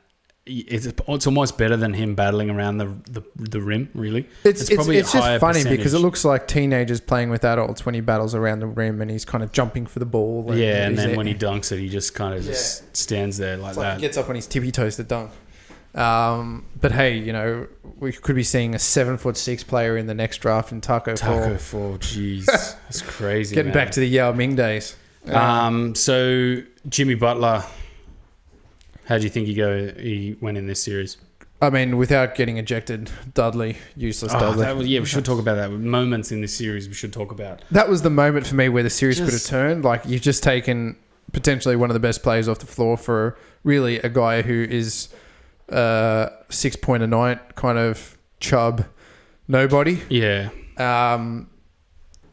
it's almost better than him battling around the rim, really. It's probably just funny percentage. Because it looks like teenagers playing with adults when he battles around the rim and he's kind of jumping for the ball. And then when he dunks it, he just kind of just stands there like that. He gets up on his tippy toes to dunk. But hey, we could be seeing a 7'6" player in the next draft in Taco Fall. Jeez, that's crazy. Getting back to the Yao Ming days. So Jimmy Butler, how do you think he went in this series? I mean, without getting ejected, useless Dudley. We should talk about that. Moments in this series we should talk about. That was the moment for me where the series could have turned. Like, you've just taken potentially one of the best players off the floor for really a guy who is 6 point a night kind of chub nobody. Yeah.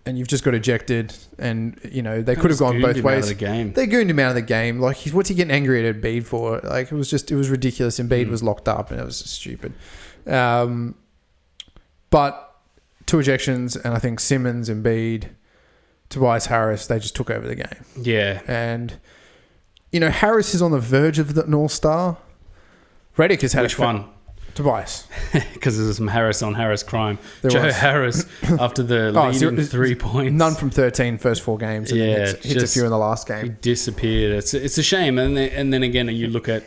And you've just got ejected, and they could have gone both ways. They gooned him out of the game. Like, what's he getting angry at Embiid for? Like, it was ridiculous. Embiid was locked up, and it was just stupid. But 2 ejections, and I think Simmons, Embiid, Tobias Harris, they just took over the game. Yeah, and Harris is on the verge of the North Star. Redick has had which one? Tobias. Because there's some Harris on Harris crime. Harris, after the leading 3 points. None from 13 first 4 games. And hits a few in the last game. He disappeared. It's a shame. And then again, you look at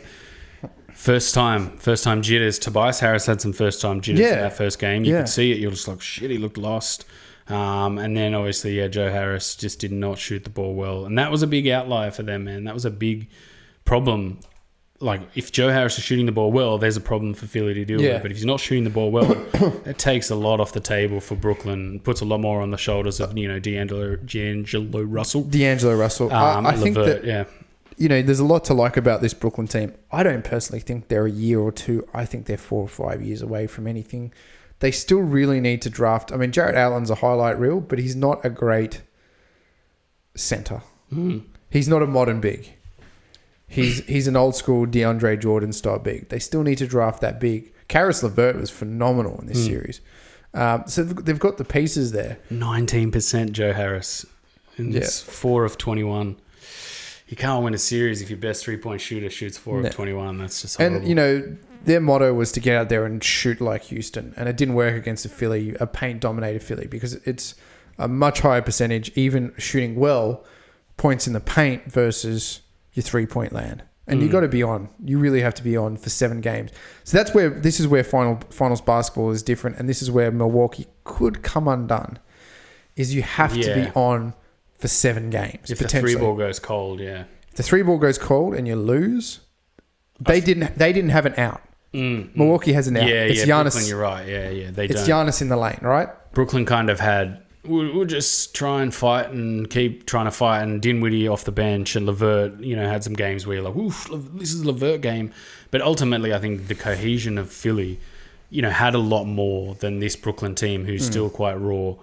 first time jitters. Tobias Harris had some first time jitters in that first game. You could see it. You're just like, shit, he looked lost. And then obviously, Joe Harris just did not shoot the ball well. And that was a big outlier for them, man. That was a big problem. Like, if Joe Harris is shooting the ball well, there's a problem for Philly to deal with. But if he's not shooting the ball well, it takes a lot off the table for Brooklyn. Puts a lot more on the shoulders of D'Angelo Russell. I think that there's a lot to like about this Brooklyn team. I don't personally think they're a year or two. I think they're 4 or 5 years away from anything. They still really need to draft. I mean, Jarrett Allen's a highlight reel, but he's not a great center. He's not a modern big. He's an old school DeAndre Jordan style big. They still need to draft that big. Karis LeVert was phenomenal in this series. So they've got the pieces there. 19% Joe Harris. And it's 4 of 21. You can't win a series if your best three-point shooter shoots 4 of 21. That's just horrible. And, their motto was to get out there and shoot like Houston. And it didn't work against a paint-dominated Philly, because it's a much higher percentage, even shooting well, points in the paint versus your three-point land. And you got to be on. You really have to be on for 7 games. So this is where finals basketball is different, and this is where Milwaukee could come undone. Is you have to be on for 7 games. If the 3-ball goes cold, If the 3-ball goes cold and you lose, they didn't have an out. Milwaukee has an out. It's Giannis. Brooklyn, you're right. It's Giannis in the lane, right? Brooklyn kind of had. We'll just try and fight and keep trying to fight. And Dinwiddie off the bench and LeVert, had some games where you're like, oof, this is a LeVert game. But ultimately, I think the cohesion of Philly, had a lot more than this Brooklyn team, who's still quite raw.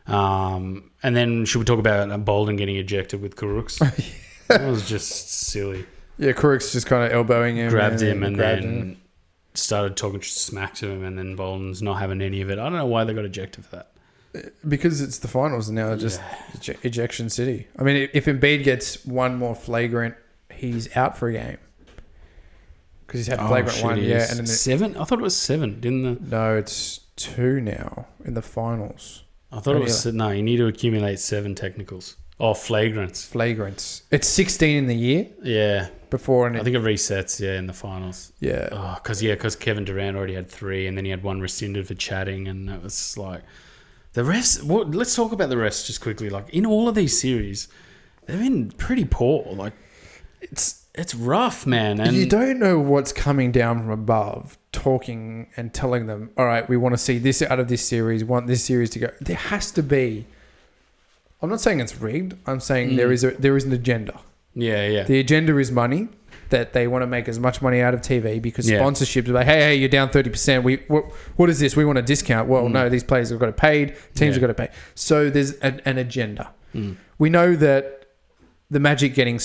And then should we talk about Bolden getting ejected with Kurucs? That was just silly. Yeah, Kurucs just kind of elbowing him. Grabbed him and then started talking smack to him, and then Bolden's not having any of it. I don't know why they got ejected for that. Because it's the finals and now it's just ejection city. I mean, if Embiid gets one more flagrant, he's out for a game. Because he's had flagrant one. Yeah, and then 7? I thought it was 7, didn't No, it's 2 now in the finals. I thought it was... No, you need to accumulate 7 technicals. Oh, flagrants. It's 16 in the year. Yeah. Before, I think it resets, in the finals. Yeah. Oh, because Kevin Durant already had 3, and then he had 1 rescinded for chatting, and it was like... The rest... Well, let's talk about the rest just quickly. Like, in all of these series, they've been pretty poor. Like, it's rough, man. And you don't know what's coming down from above, talking and telling them, all right, we want to see this out of this series, we want this series to go. There has to be... I'm not saying it's rigged. I'm saying there is an agenda. Yeah. The agenda is money, that they want to make as much money out of TV because sponsorships are like, hey, you're down 30%. What is this? We want a discount. Well, no, these players have got it paid. Teams have got to pay. So there's an agenda. We know that the Magic getting,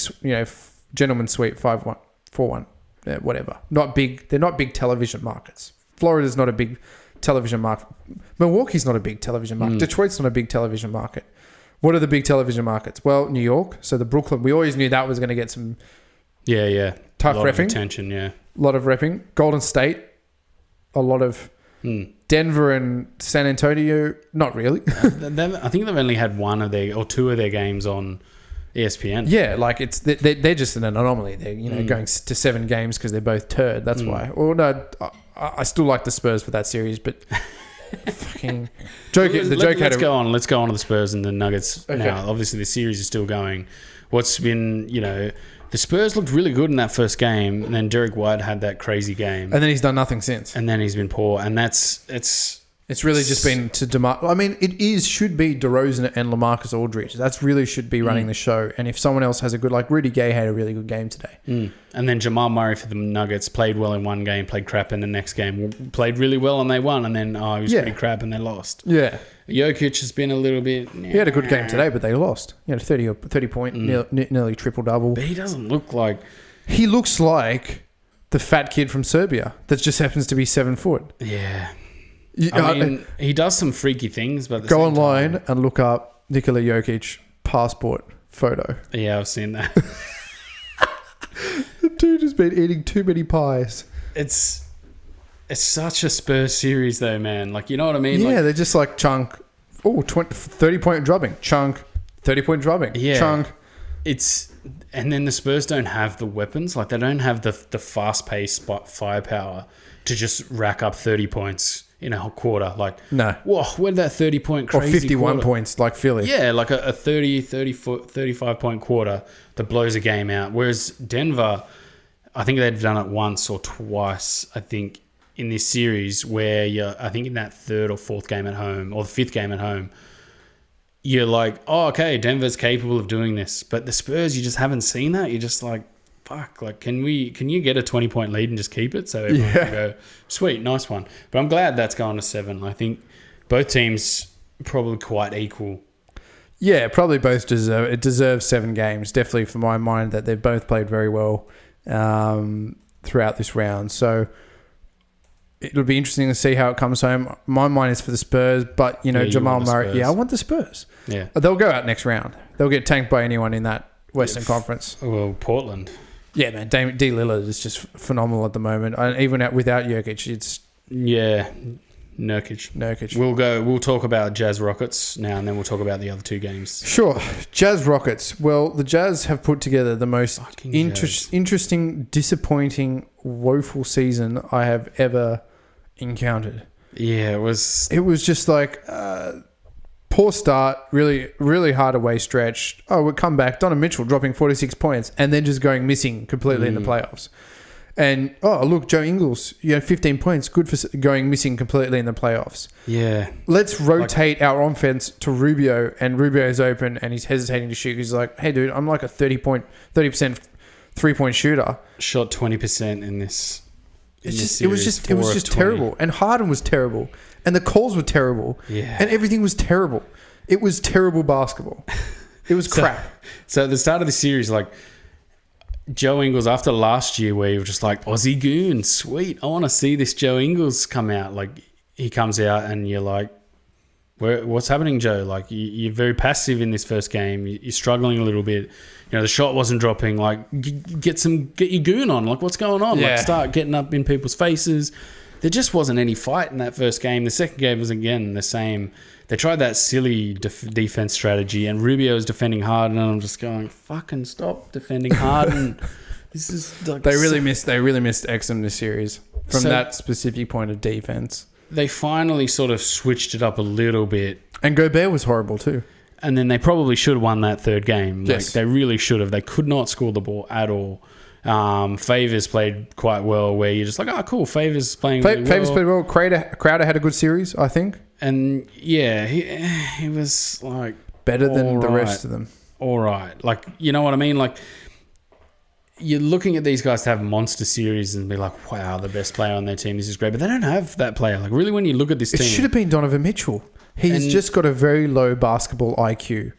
gentleman's sweep 5-1, 4-1, whatever. Not big. They're not big television markets. Florida's not a big television market. Milwaukee's not a big television market. Detroit's not a big television market. What are the big television markets? Well, New York. So the Brooklyn, we always knew that was going to get some tough repping. Attention, A lot of repping. Golden State, a lot of Denver and San Antonio, not really. I think they've only had 1 of their or 2 of their games on ESPN. Yeah, like they're just an anomaly. They're going to 7 games because they're both turd. That's why. Well, no, I still like the Spurs for that series, but... Fucking joke. Let's go on to the Spurs and the Nuggets now. Obviously, the series is still going. What's been, the Spurs looked really good in that first game, and then Derek White had that crazy game, and then he's done nothing since. And then he's been poor, and it's really just been to DeMar. I mean, should be DeRozan and LaMarcus Aldridge. That's really should be running the show. And if someone else has a good, like Rudy Gay had a really good game today. And then Jamal Murray for the Nuggets played well in one game, played crap in the next game. Played really well and they won. And then he was pretty crap and they lost. Yeah. Jokic has been a little bit... He had a good game today, but they lost. He had a 30 point, nearly triple-double. But he doesn't look like... He looks like the fat kid from Serbia that just happens to be 7 foot. Yeah. I mean, he does some freaky things, but go online and look up Nikola Jokic passport photo. Yeah, I've seen that. The dude has been eating too many pies. It's such a Spurs series, though, man. Like, you know what I mean? Yeah, they're just like chunk. Oh, 30-point drubbing. Chunk. 30-point drubbing. Yeah. Chunk. And then the Spurs don't have the weapons. Like, they don't have the fast-paced firepower to just rack up 30 points in a quarter. Like, no. Whoa, where'd that 30-point crazy or 51 quarter? Points like Philly. Yeah, like a 35-point quarter that blows a game out. Whereas Denver, I think they've done it once or twice, I think, in this series where I think in that 3rd or 4th game at home or the 5th game at home, you're like, oh, okay, Denver's capable of doing this. But the Spurs, you just haven't seen that. You're just like, fuck, like, can you get a 20-point lead and just keep it so everyone can go, sweet, nice one. But I'm glad that's gone to 7. I think both teams probably quite equal. Yeah, probably both deserve 7 games. Definitely for my mind that they've both played very well throughout this round. So it'll be interesting to see how it comes home. My mind is for the Spurs, but, Jamal Murray. Yeah, I want the Spurs. Yeah. They'll go out next round. They'll get tanked by anyone in that Western Conference. Well, Portland. Yeah, man. D. Lillard is just phenomenal at the moment. Even without Jokic, it's... Yeah, Nurkic. We'll talk about Jazz Rockets now, and then we'll talk about the other two games. Sure. Jazz Rockets. Well, the Jazz have put together the most interesting, disappointing, woeful season I have ever encountered. Yeah, it was just like poor start, really, really hard away stretch. Oh, we'll come back. Donovan Mitchell dropping 46 points and then just going missing completely in the playoffs. And, look, Joe Ingles, 15 points, good for going missing completely in the playoffs. Yeah. Let's rotate our offense to Rubio, and Rubio's open and he's hesitating to shoot. He's like, hey, dude, I'm like a 30% three-point shooter. Shot 20% in this. It was just terrible. And Harden was terrible. And the calls were terrible. Yeah. And everything was terrible. It was terrible basketball. It was crap. So at the start of the series, like, Joe Ingles, after last year where you were just like, Aussie Goon, sweet, I want to see this Joe Ingles come out. Like, he comes out and you're like, what's happening, Joe? Like, you're very passive in this first game. You're struggling a little bit. The shot wasn't dropping. Like, get your goon on. Like, what's going on? Yeah. Like, start getting up in people's faces. There just wasn't any fight in that first game. The second game was, again, the same. They tried that silly defense strategy, and Rubio was defending Harden, and I'm just going, fucking stop defending Harden. This is like they really missed Exum this series from that specific point of defense. They finally sort of switched it up a little bit. And Gobert was horrible too. And then they probably should have won that third game. Yes. Like, they really should have. They could not score the ball at all. Favors played quite well, where you're just like, oh, cool, Favors playing really well. Favors played well. Crowder had a good series, I think. And yeah, he was like better than the rest of them. All right. Like, you know what I mean? Like, you're looking at these guys to have monster series and be like, wow, the best player on their team, this is great. But they don't have that player. Like, really, when you look at this team... It should have been Donovan Mitchell. He's just got a very low basketball IQ.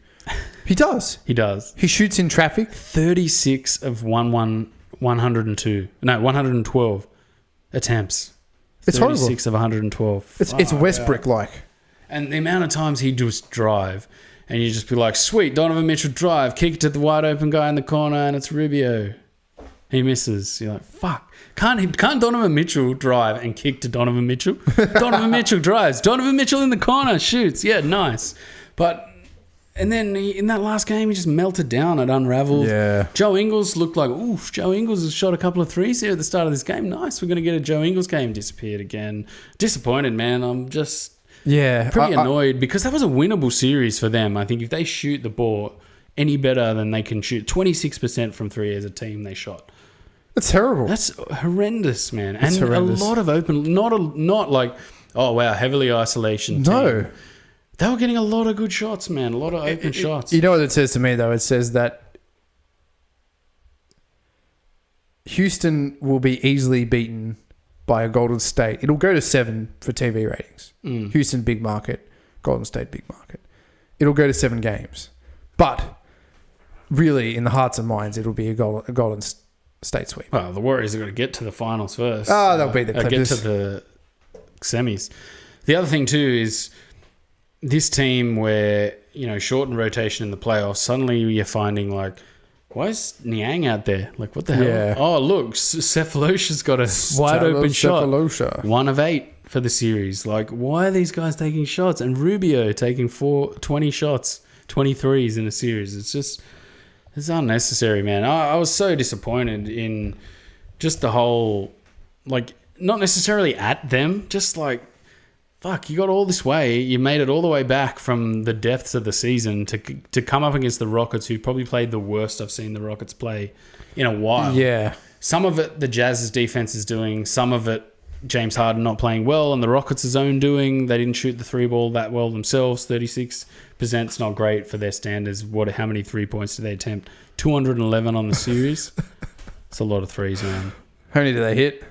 He does. He does. He shoots in traffic. 36 of 102. No, 112 attempts. It's 36 horrible. of 112. It's Westbrook-like. And the amount of times he'd just drive, and you'd just be like, sweet, Donovan Mitchell drive, kick to the wide open guy in the corner, and it's Rubio. He misses. You're like, fuck. Can't Donovan Mitchell drive and kick to Donovan Mitchell? Donovan Mitchell drives. Donovan Mitchell in the corner shoots. Yeah, nice. And then in that last game, he just melted down. It unraveled. Yeah. Joe Ingles looked like, oof, Joe Ingles has shot a couple of threes here at the start of this game. Nice. We're going to get a Joe Ingles game. Disappeared again. Disappointed, man. I'm just pretty annoyed because that was a winnable series for them. I think if they shoot the ball any better than they can shoot 26% from three as a team, they shot. That's terrible. That's horrendous, man. And horrendous. A lot of open, not like, oh, wow, heavily isolation team. No. They were getting a lot of good shots, man. A lot of open shots. You know what it says to me, though? It says that Houston will be easily beaten by a Golden State. It'll go to 7 for TV ratings. Houston, big market. Golden State, big market. It'll go to 7 games. But really, in the hearts and minds, it'll be a Golden State sweep. Well, the Warriors are going to get to the finals first. Oh, they'll beat the Clippers. Get to the semis. The other thing, too, is this team where, shortened rotation in the playoffs, suddenly you're finding, like, why is Niang out there? Like, what the hell? Yeah. Oh, look, Cephalosha's got a wide open shot. 1 of 8 for the series. Like, why are these guys taking shots? And Rubio taking 20 shots, 23s in a series. It's unnecessary, man. I was so disappointed in just the whole, like, not necessarily at them, just like, fuck, you got all this way. You made it all the way back from the depths of the season to come up against the Rockets, who probably played the worst I've seen the Rockets play in a while. Yeah. Some of it the Jazz's defense is doing. Some of it James Harden not playing well and the Rockets' own doing. They didn't shoot the 3 ball that well themselves. 36%'s not great for their standards. How many 3 points did they attempt? 211 on the series. It's a lot of threes, man. How many did they hit?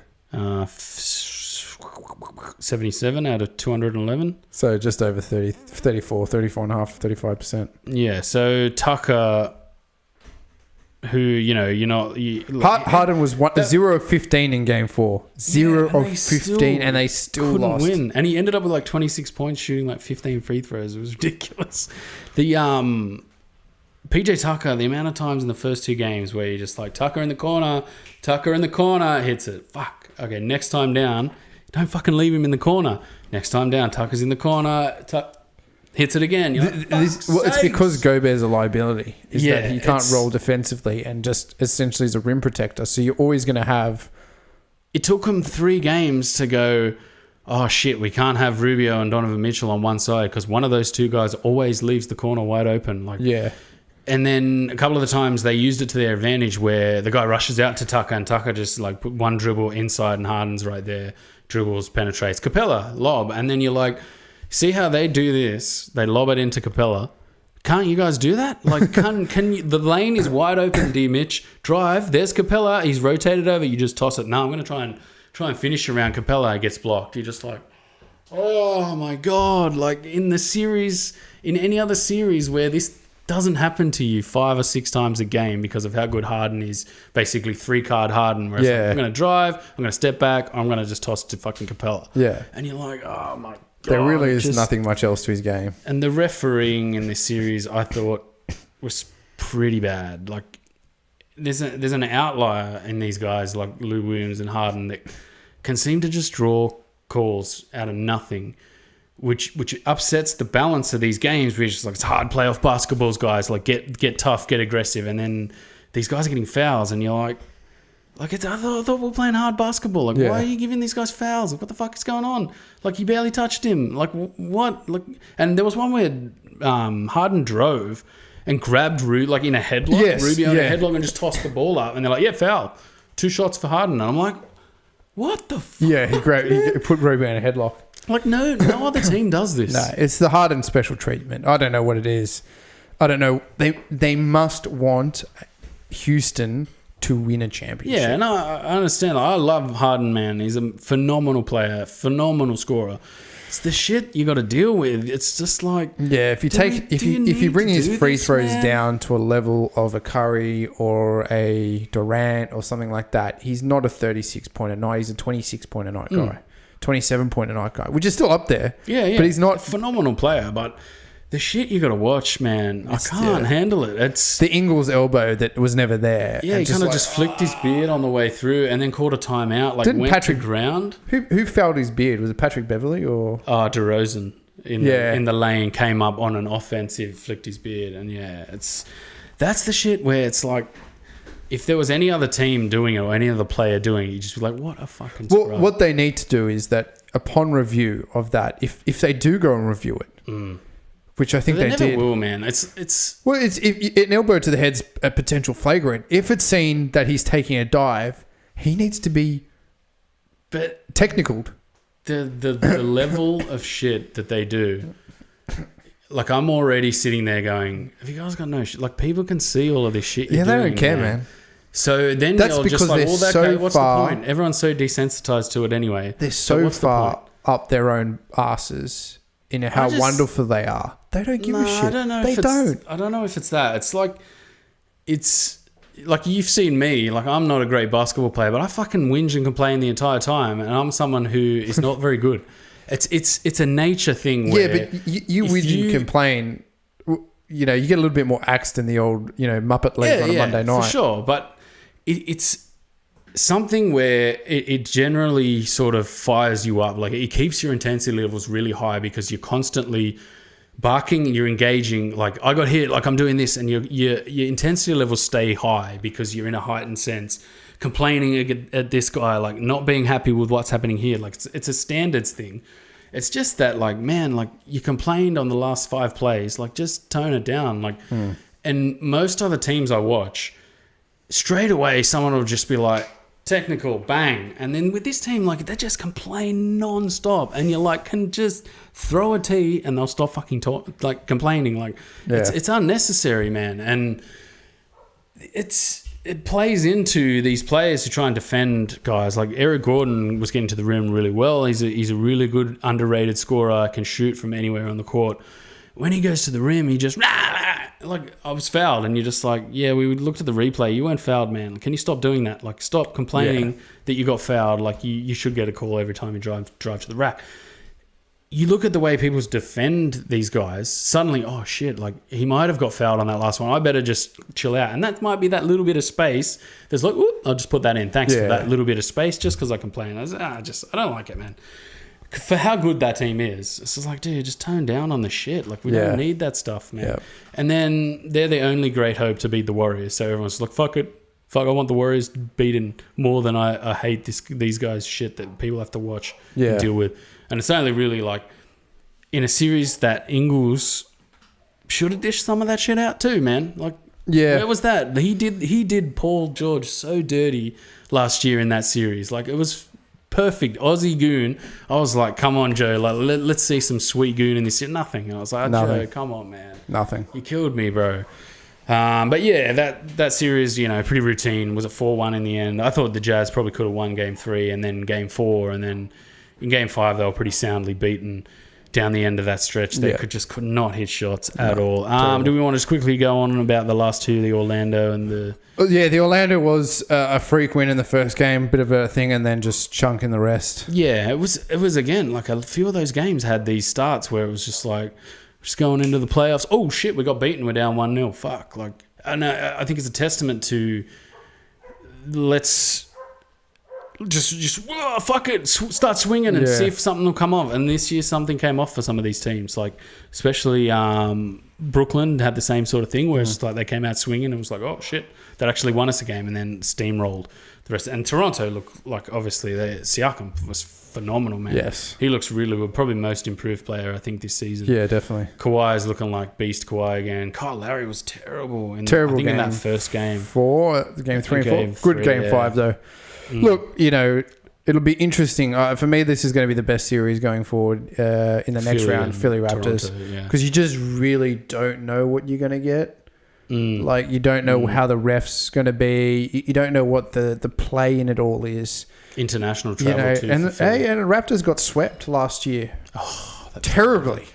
77 out of 211. So just over 34.5%, 35%. Yeah, so Tucker who, you're not... Harden was 0 of 15 in Game 4. 0 of 15, and they still lost. Win. And he ended up with like 26 points, shooting like 15 free throws. It was ridiculous. The PJ Tucker, the amount of times in the first 2 games where you're just like, Tucker in the corner, hits it. Fuck. Okay, next time down, don't fucking leave him in the corner. Next time down, Tucker's in the corner, hits it again. You're like, it's because Gobert's a liability. That he can't roll defensively and just essentially is a rim protector. So you're always going to have... It took him 3 games to go, oh shit, we can't have Rubio and Donovan Mitchell on one side because one of those 2 guys always leaves the corner wide open. And then a couple of the times they used it to their advantage where the guy rushes out to Tucker and Tucker just like put one dribble inside and Harden's right there. Dribbles, penetrates. Capella, lob. And then you're like, see how they do this? They lob it into Capella. Can't you guys do that? Like, can you? The lane is wide open, D. Mitch. Drive. There's Capella. He's rotated over. You just toss it. No, I'm going to try and finish around Capella. It gets blocked. You're just like, oh my God. Like in any other series where this doesn't happen to you 5 or 6 times a game because of how good Harden is, basically 3-card Harden, where it's like, I'm going to drive, I'm going to step back, I'm going to just toss it to fucking Capella. Yeah. And you're like, oh my God. There really is nothing much else to his game. And the refereeing in this series, I thought, was pretty bad. Like, there's an outlier in these guys like Lou Williams and Harden that can seem to just draw calls out of nothing, which upsets the balance of these games. Where it's just like, it's hard playoff basketballs, guys. Like, get tough, get aggressive, and then these guys are getting fouls, and you're like I thought we were playing hard basketball. Like, why are you giving these guys fouls? Like, what the fuck is going on? Like, he barely touched him. Like, what? Like, and there was one where Harden drove and grabbed Rubio in a headlock, Rubio in a headlock, and just tossed the ball up, and they're like, foul. 2 shots for Harden, and I'm like, what the fuck? Yeah, he put Rubio in a headlock. Like, no other team does this. No, it's the Harden special treatment. I don't know what it is. I don't know. They must want Houston to win a championship. Yeah, and I understand. I love Harden, man. He's a phenomenal player, phenomenal scorer. It's the shit you got to deal with. It's just like, if you bring his free throws down to a level of a Curry or a Durant or something like that, he's not a 36-point a night. He's a 26-point a night guy. 27-point a night guy, which is still up there. Yeah. But he's not a phenomenal player, but the shit you got to watch, man, I can't handle it. It's the Ingles elbow that was never there. Yeah, he kind of just flicked his beard on the way through and then called a timeout. Like, went Patrick to ground. Who fouled his beard? Was it Patrick Beverley or? DeRozan in the lane, came up on an offensive, flicked his beard, and that's the shit where it's like, if there was any other team doing it or any other player doing it, you'd just be like, what a fucking scrub. Well, what they need to do is that upon review of that, if they do go and review it, which I think they never did. will, man. It's an elbow to the head's a potential flagrant. If it's seen that he's taking a dive, he needs to be technicaled. The level of shit that they do. Like, I'm already sitting there going, have you guys got no shit? Like, people can see all of this shit you're doing, they don't care, man. So then that's you're because just like, what's the point? Everyone's so desensitized to it anyway. They're so far up their own asses in how wonderful they are. They don't give a shit. I don't know I don't know if it's that. It's like you've seen me. Like, I'm not a great basketball player, but I fucking whinge and complain the entire time, and I'm someone who is not very good. It's a nature thing. Where but you whinge and complain. You get a little bit more axed in the old Muppet League on a Monday night, for sure. But it's something where it generally sort of fires you up. Like, it keeps your intensity levels really high because you're constantly barking and you're engaging. Like, I got hit, like I'm doing this, and your intensity levels stay high because you're in a heightened sense, complaining at this guy, like not being happy with what's happening here. Like, it's a standards thing. It's just that, like, man, like, you complained on the last 5 plays, like, just tone it down. Like, and most other teams I watch, straight away someone will just be like, technical, bang. And then with this team, like, they just complain non-stop, and you're like, can just throw a T and they'll stop fucking like complaining. Like, it's unnecessary, man. And it plays into these players who try and defend guys. Like, Eric Gordon was getting to the rim really well. He's a really good underrated scorer, can shoot from anywhere on the court. When he goes to the rim, he just like, I was fouled, and you're just like, yeah, we looked at the replay. You weren't fouled, man. Can you stop doing that? Like, stop complaining that you got fouled. Like, you should get a call every time you drive to the rack. You look at the way people defend these guys, suddenly, oh shit, like, he might have got fouled on that last one. I better just chill out. And that might be that little bit of space. There's like, I'll just put that in. Thanks for that little bit of space, just because I complain. I don't like it, man. For how good that team is, it's just like, dude, just tone down on the shit. Like, we don't need that stuff, man. Yep. And then they're the only great hope to beat the Warriors. So everyone's like, fuck it. Fuck, I want the Warriors beaten more than I hate these guys' shit that people have to watch and deal with. And it's only really like in a series that Ingles should have dished some of that shit out too, man. Like, where was that? He did Paul George so dirty last year in that series. Like, it was perfect Aussie goon. I was like, come on, Joe, like, let's see some sweet goon in this. Nothing. I was like, Joe, come on, man. Nothing. You killed me, bro. But yeah, that series, pretty routine. Was it 4-1 in the end? I thought the Jazz probably could have won Game 3 and then Game 4, and then in Game 5 they were pretty soundly beaten down the end of that stretch. They could not hit shots at all. Do we want to just quickly go on about the last two, the Orlando and the... the Orlando was a freak win in the first game, bit of a thing, and then just chunk in the rest. Yeah, it was again, like a few of those games had these starts where it was just like, just going into the playoffs. Oh shit, we got beaten. We're down 1-0. Fuck. Like, I think it's a testament to let's just fuck it, start swinging and see if something will come off. And this year something came off for some of these teams, like especially Brooklyn had the same sort of thing where it's just like they came out swinging and it was like, oh shit, that actually won us a game, and then steamrolled the rest. And Toronto looked like, obviously, Siakam was phenomenal, man. Yes. He looks really good. Probably most improved player, I think, this season. Yeah, definitely. Kawhi is looking like beast Kawhi again. Kyle Lowry was terrible. In that first game. Game 3 and 4. Good game 5, though. Look, it'll be interesting. For me, this is going to be the best series going forward in the next round, Philly Raptors. Because you just really don't know what you're going to get. Like, you don't know how the ref's going to be. You don't know what the play in it all is. International travel too. And Raptors got swept last year. Oh, terribly.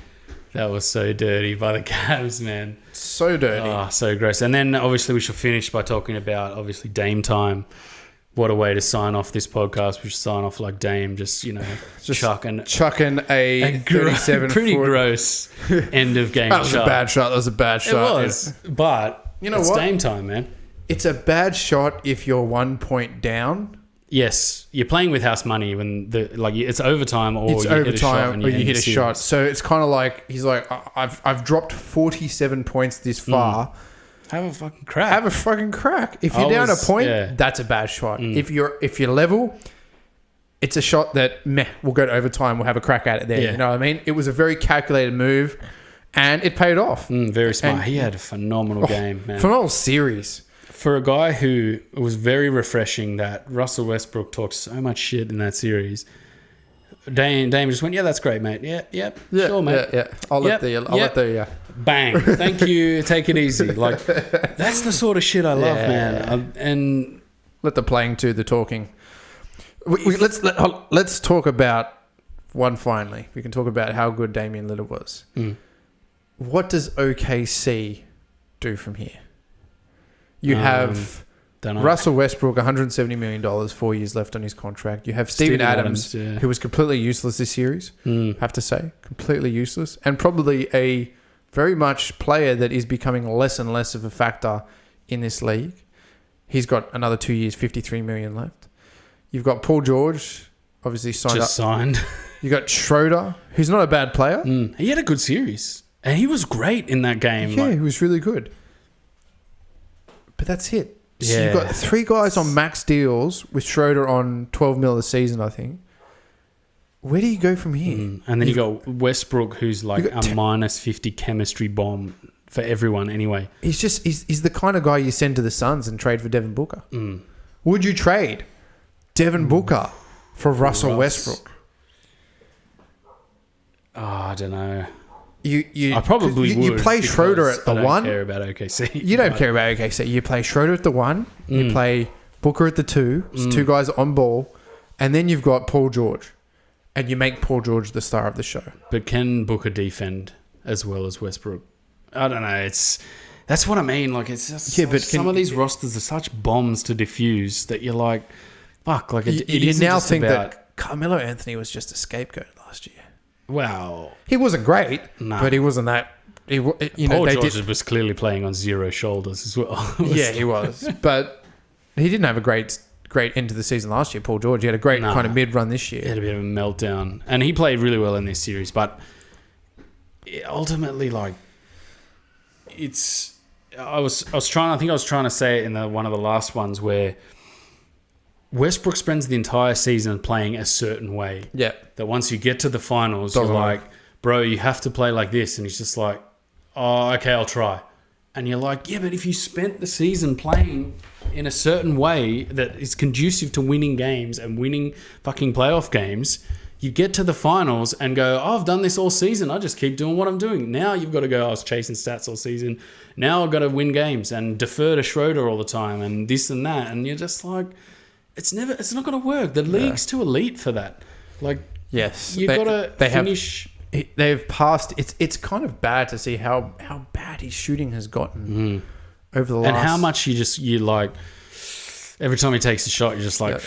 That was so dirty by the Cavs, man. So dirty. Oh, so gross. And then obviously we should finish by talking about obviously Dame Time. What a way to sign off this podcast. We should sign off like Dame, just chucking a 37 pretty gross end of game. That was a bad shot. It was, but it's what? Dame Time, man. It's a bad shot if you're 1 point down. Yes, you're playing with house money when it's overtime, or you hit a shot. So it's kind of like he's like, I've dropped 47 points this far. Have a fucking crack. If you're down a point, that's a bad shot. If you're level, it's a shot that we'll go to overtime. We'll have a crack at it there. You know what I mean? It was a very calculated move, and it paid off. Very smart. He had a phenomenal game, man. Phenomenal series. For a guy who it was very refreshing that Russell Westbrook talked so much shit in that series. Dame just went, that's great, mate. Sure, mate. I'll let the bang. Thank you. Take it easy. Like, that's the sort of shit I love, man. And let the playing do the talking. Let's talk about one finally. We can talk about how good Damian Lillard was. What does OKC do from here? You have Russell Westbrook, $170 million, 4 years left on his contract. You have Steven Adams, who was completely useless this series, have to say. Completely useless. And probably a very much player that is becoming less and less of a factor in this league. He's got another 2 years, $53 million left. You've got Paul George, obviously signed. You got Schroeder, who's not a bad player. He had a good series. And he was great in that game. Yeah, he was really good. But that's it. So you've got 3 guys on max deals with Schroeder on $12 million a season, I think. Where do you go from here? And then you got Westbrook, who's like a minus 50 chemistry bomb for everyone anyway. He's the kind of guy you send to the Suns and trade for Devin Booker. Would you trade Devin Booker for Russell Westbrook? Oh, I don't know. I probably would. You play Schroeder at the 1. I don't care about OKC. You don't care about OKC. You play Schroeder at the 1. You play Booker at the 2. So 2 guys on ball. And then you've got Paul George. And you make Paul George the star of the show. But can Booker defend as well as Westbrook? I don't know. That's what I mean. Like, it's just but some of these rosters are such bombs to diffuse that you're like, fuck. Like, it you isn't now just think about, that Carmelo Anthony was just a scapegoat last year. Wow. He wasn't great, but he wasn't that. Paul George was clearly playing on zero shoulders as well. Yeah, he was. But he didn't have a great end to the season last year, Paul George. He had a great kind of mid-run this year. He had a bit of a meltdown. And he played really well in this series. But ultimately, like, it's... I was trying to say it in one of the last ones where Westbrook spends the entire season playing a certain way. Yeah. That once you get to the finals, you're like, bro, you have to play like this. And he's just like, oh, okay, I'll try. And you're like, yeah, but if you spent the season playing in a certain way that is conducive to winning games and winning fucking playoff games, you get to the finals and go, oh, I've done this all season. I just keep doing what I'm doing. Now you've got to go, I was chasing stats all season. Now I've got to win games and defer to Schroeder all the time and this and that. And you're just like, it's not going to work. The league's too elite for that. Like, yes, you've got to finish... They've passed. It's kind of bad to see how bad his shooting has gotten over the last. And how much you like. Every time he takes a shot, you're just like,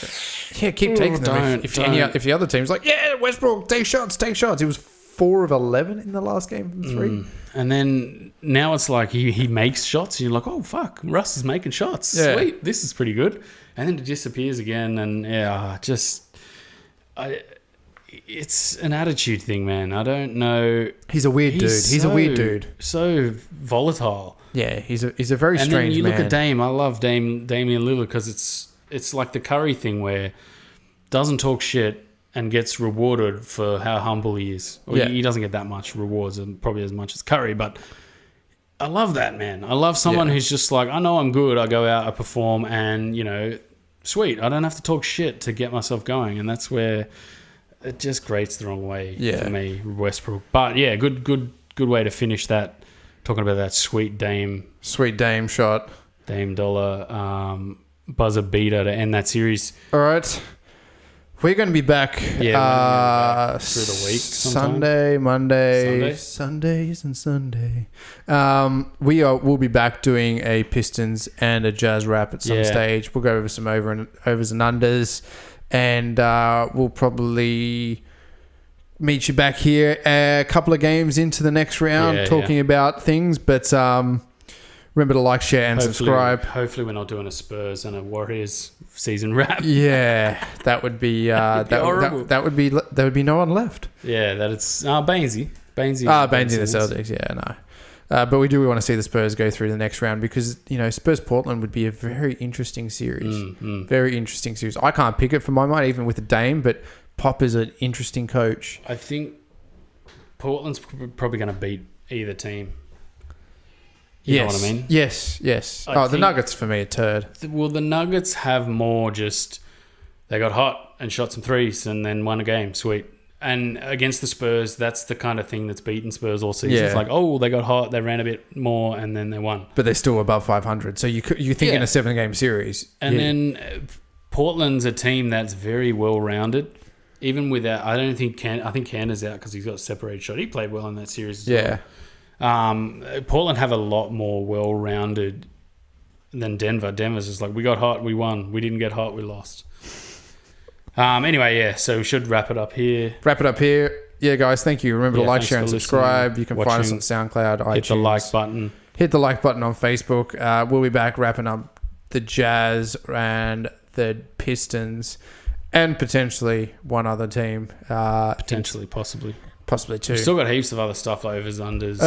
yeah, keep taking them. If the other team's like, yeah, Westbrook, take shots. He was 4 of 11 in the last game from 3. And then now it's like he makes shots, and you're like, oh fuck, Russ is making shots. Yeah. Sweet, this is pretty good. And then it disappears again, and it's an attitude thing, man. I don't know. He's a weird dude. He's a weird dude. So volatile. Yeah, he's a very strange man. And then you look at Dame. I love Damian Lillard because it's like the Curry thing where doesn't talk shit and gets rewarded for how humble he is. He doesn't get that much rewards, and probably as much as Curry, but I love that, man. I love someone who's just like, I know I'm good. I go out, I perform, and sweet. I don't have to talk shit to get myself going, and that's where it just grates the wrong way for me, Westbrook. But yeah, good way to finish that. Talking about that sweet Dame shot, Dame Dollar buzzer beater to end that series. All right, we're going to be back. Yeah, through the week, Sunday, Monday, Sundays and Sunday. We'll be back doing a Pistons and a Jazz wrap at some stage. We'll go over some overs and unders. And we'll probably meet you back here a couple of games into the next round talking about things. But remember to like, share, and subscribe. Hopefully we're not doing a Spurs and a Warriors season wrap. Yeah, that would be horrible. That would be no one left. Yeah, that it's Bainesy. Bainesy the Celtics. Yeah, no. But we want to see the Spurs go through the next round because, Spurs Portland would be a very interesting series. Very interesting series. I can't pick it for my mind, even with the Dame, but Pop is an interesting coach. I think Portland's probably going to beat either team. You know what I mean? Yes. The Nuggets for me are turd. Well, the Nuggets have more just, they got hot and shot some threes and then won a game. Sweet. And against the Spurs, that's the kind of thing that's beaten Spurs all season. Yeah. It's like, oh, they got hot, they ran a bit more, and then they won. But they're still above 500. So you think in a 7-game series. And then Portland's a team that's very well-rounded. Even without, I think Kanter's out because he's got a separated shot. He played well in that series as well. Portland have a lot more well-rounded than Denver. Denver's just like, we got hot, we won. We didn't get hot, we lost. Anyway, so we should wrap it up here. Yeah, guys, thank you. Remember to like, share, and subscribe. You can find us on SoundCloud, iTunes. Hit the like button. Hit the like button on Facebook. We'll be back wrapping up the Jazz and the Pistons and potentially one other team. Possibly 2. We've still got heaps of other stuff like overs, unders,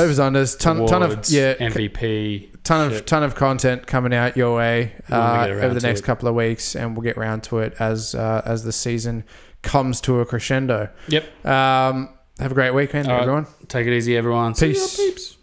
ton of MVP, ton of content coming out your way over the next couple of weeks, and we'll get around to it as the season comes to a crescendo. Yep. Have a great weekend, everyone. Take it easy, everyone. Peace.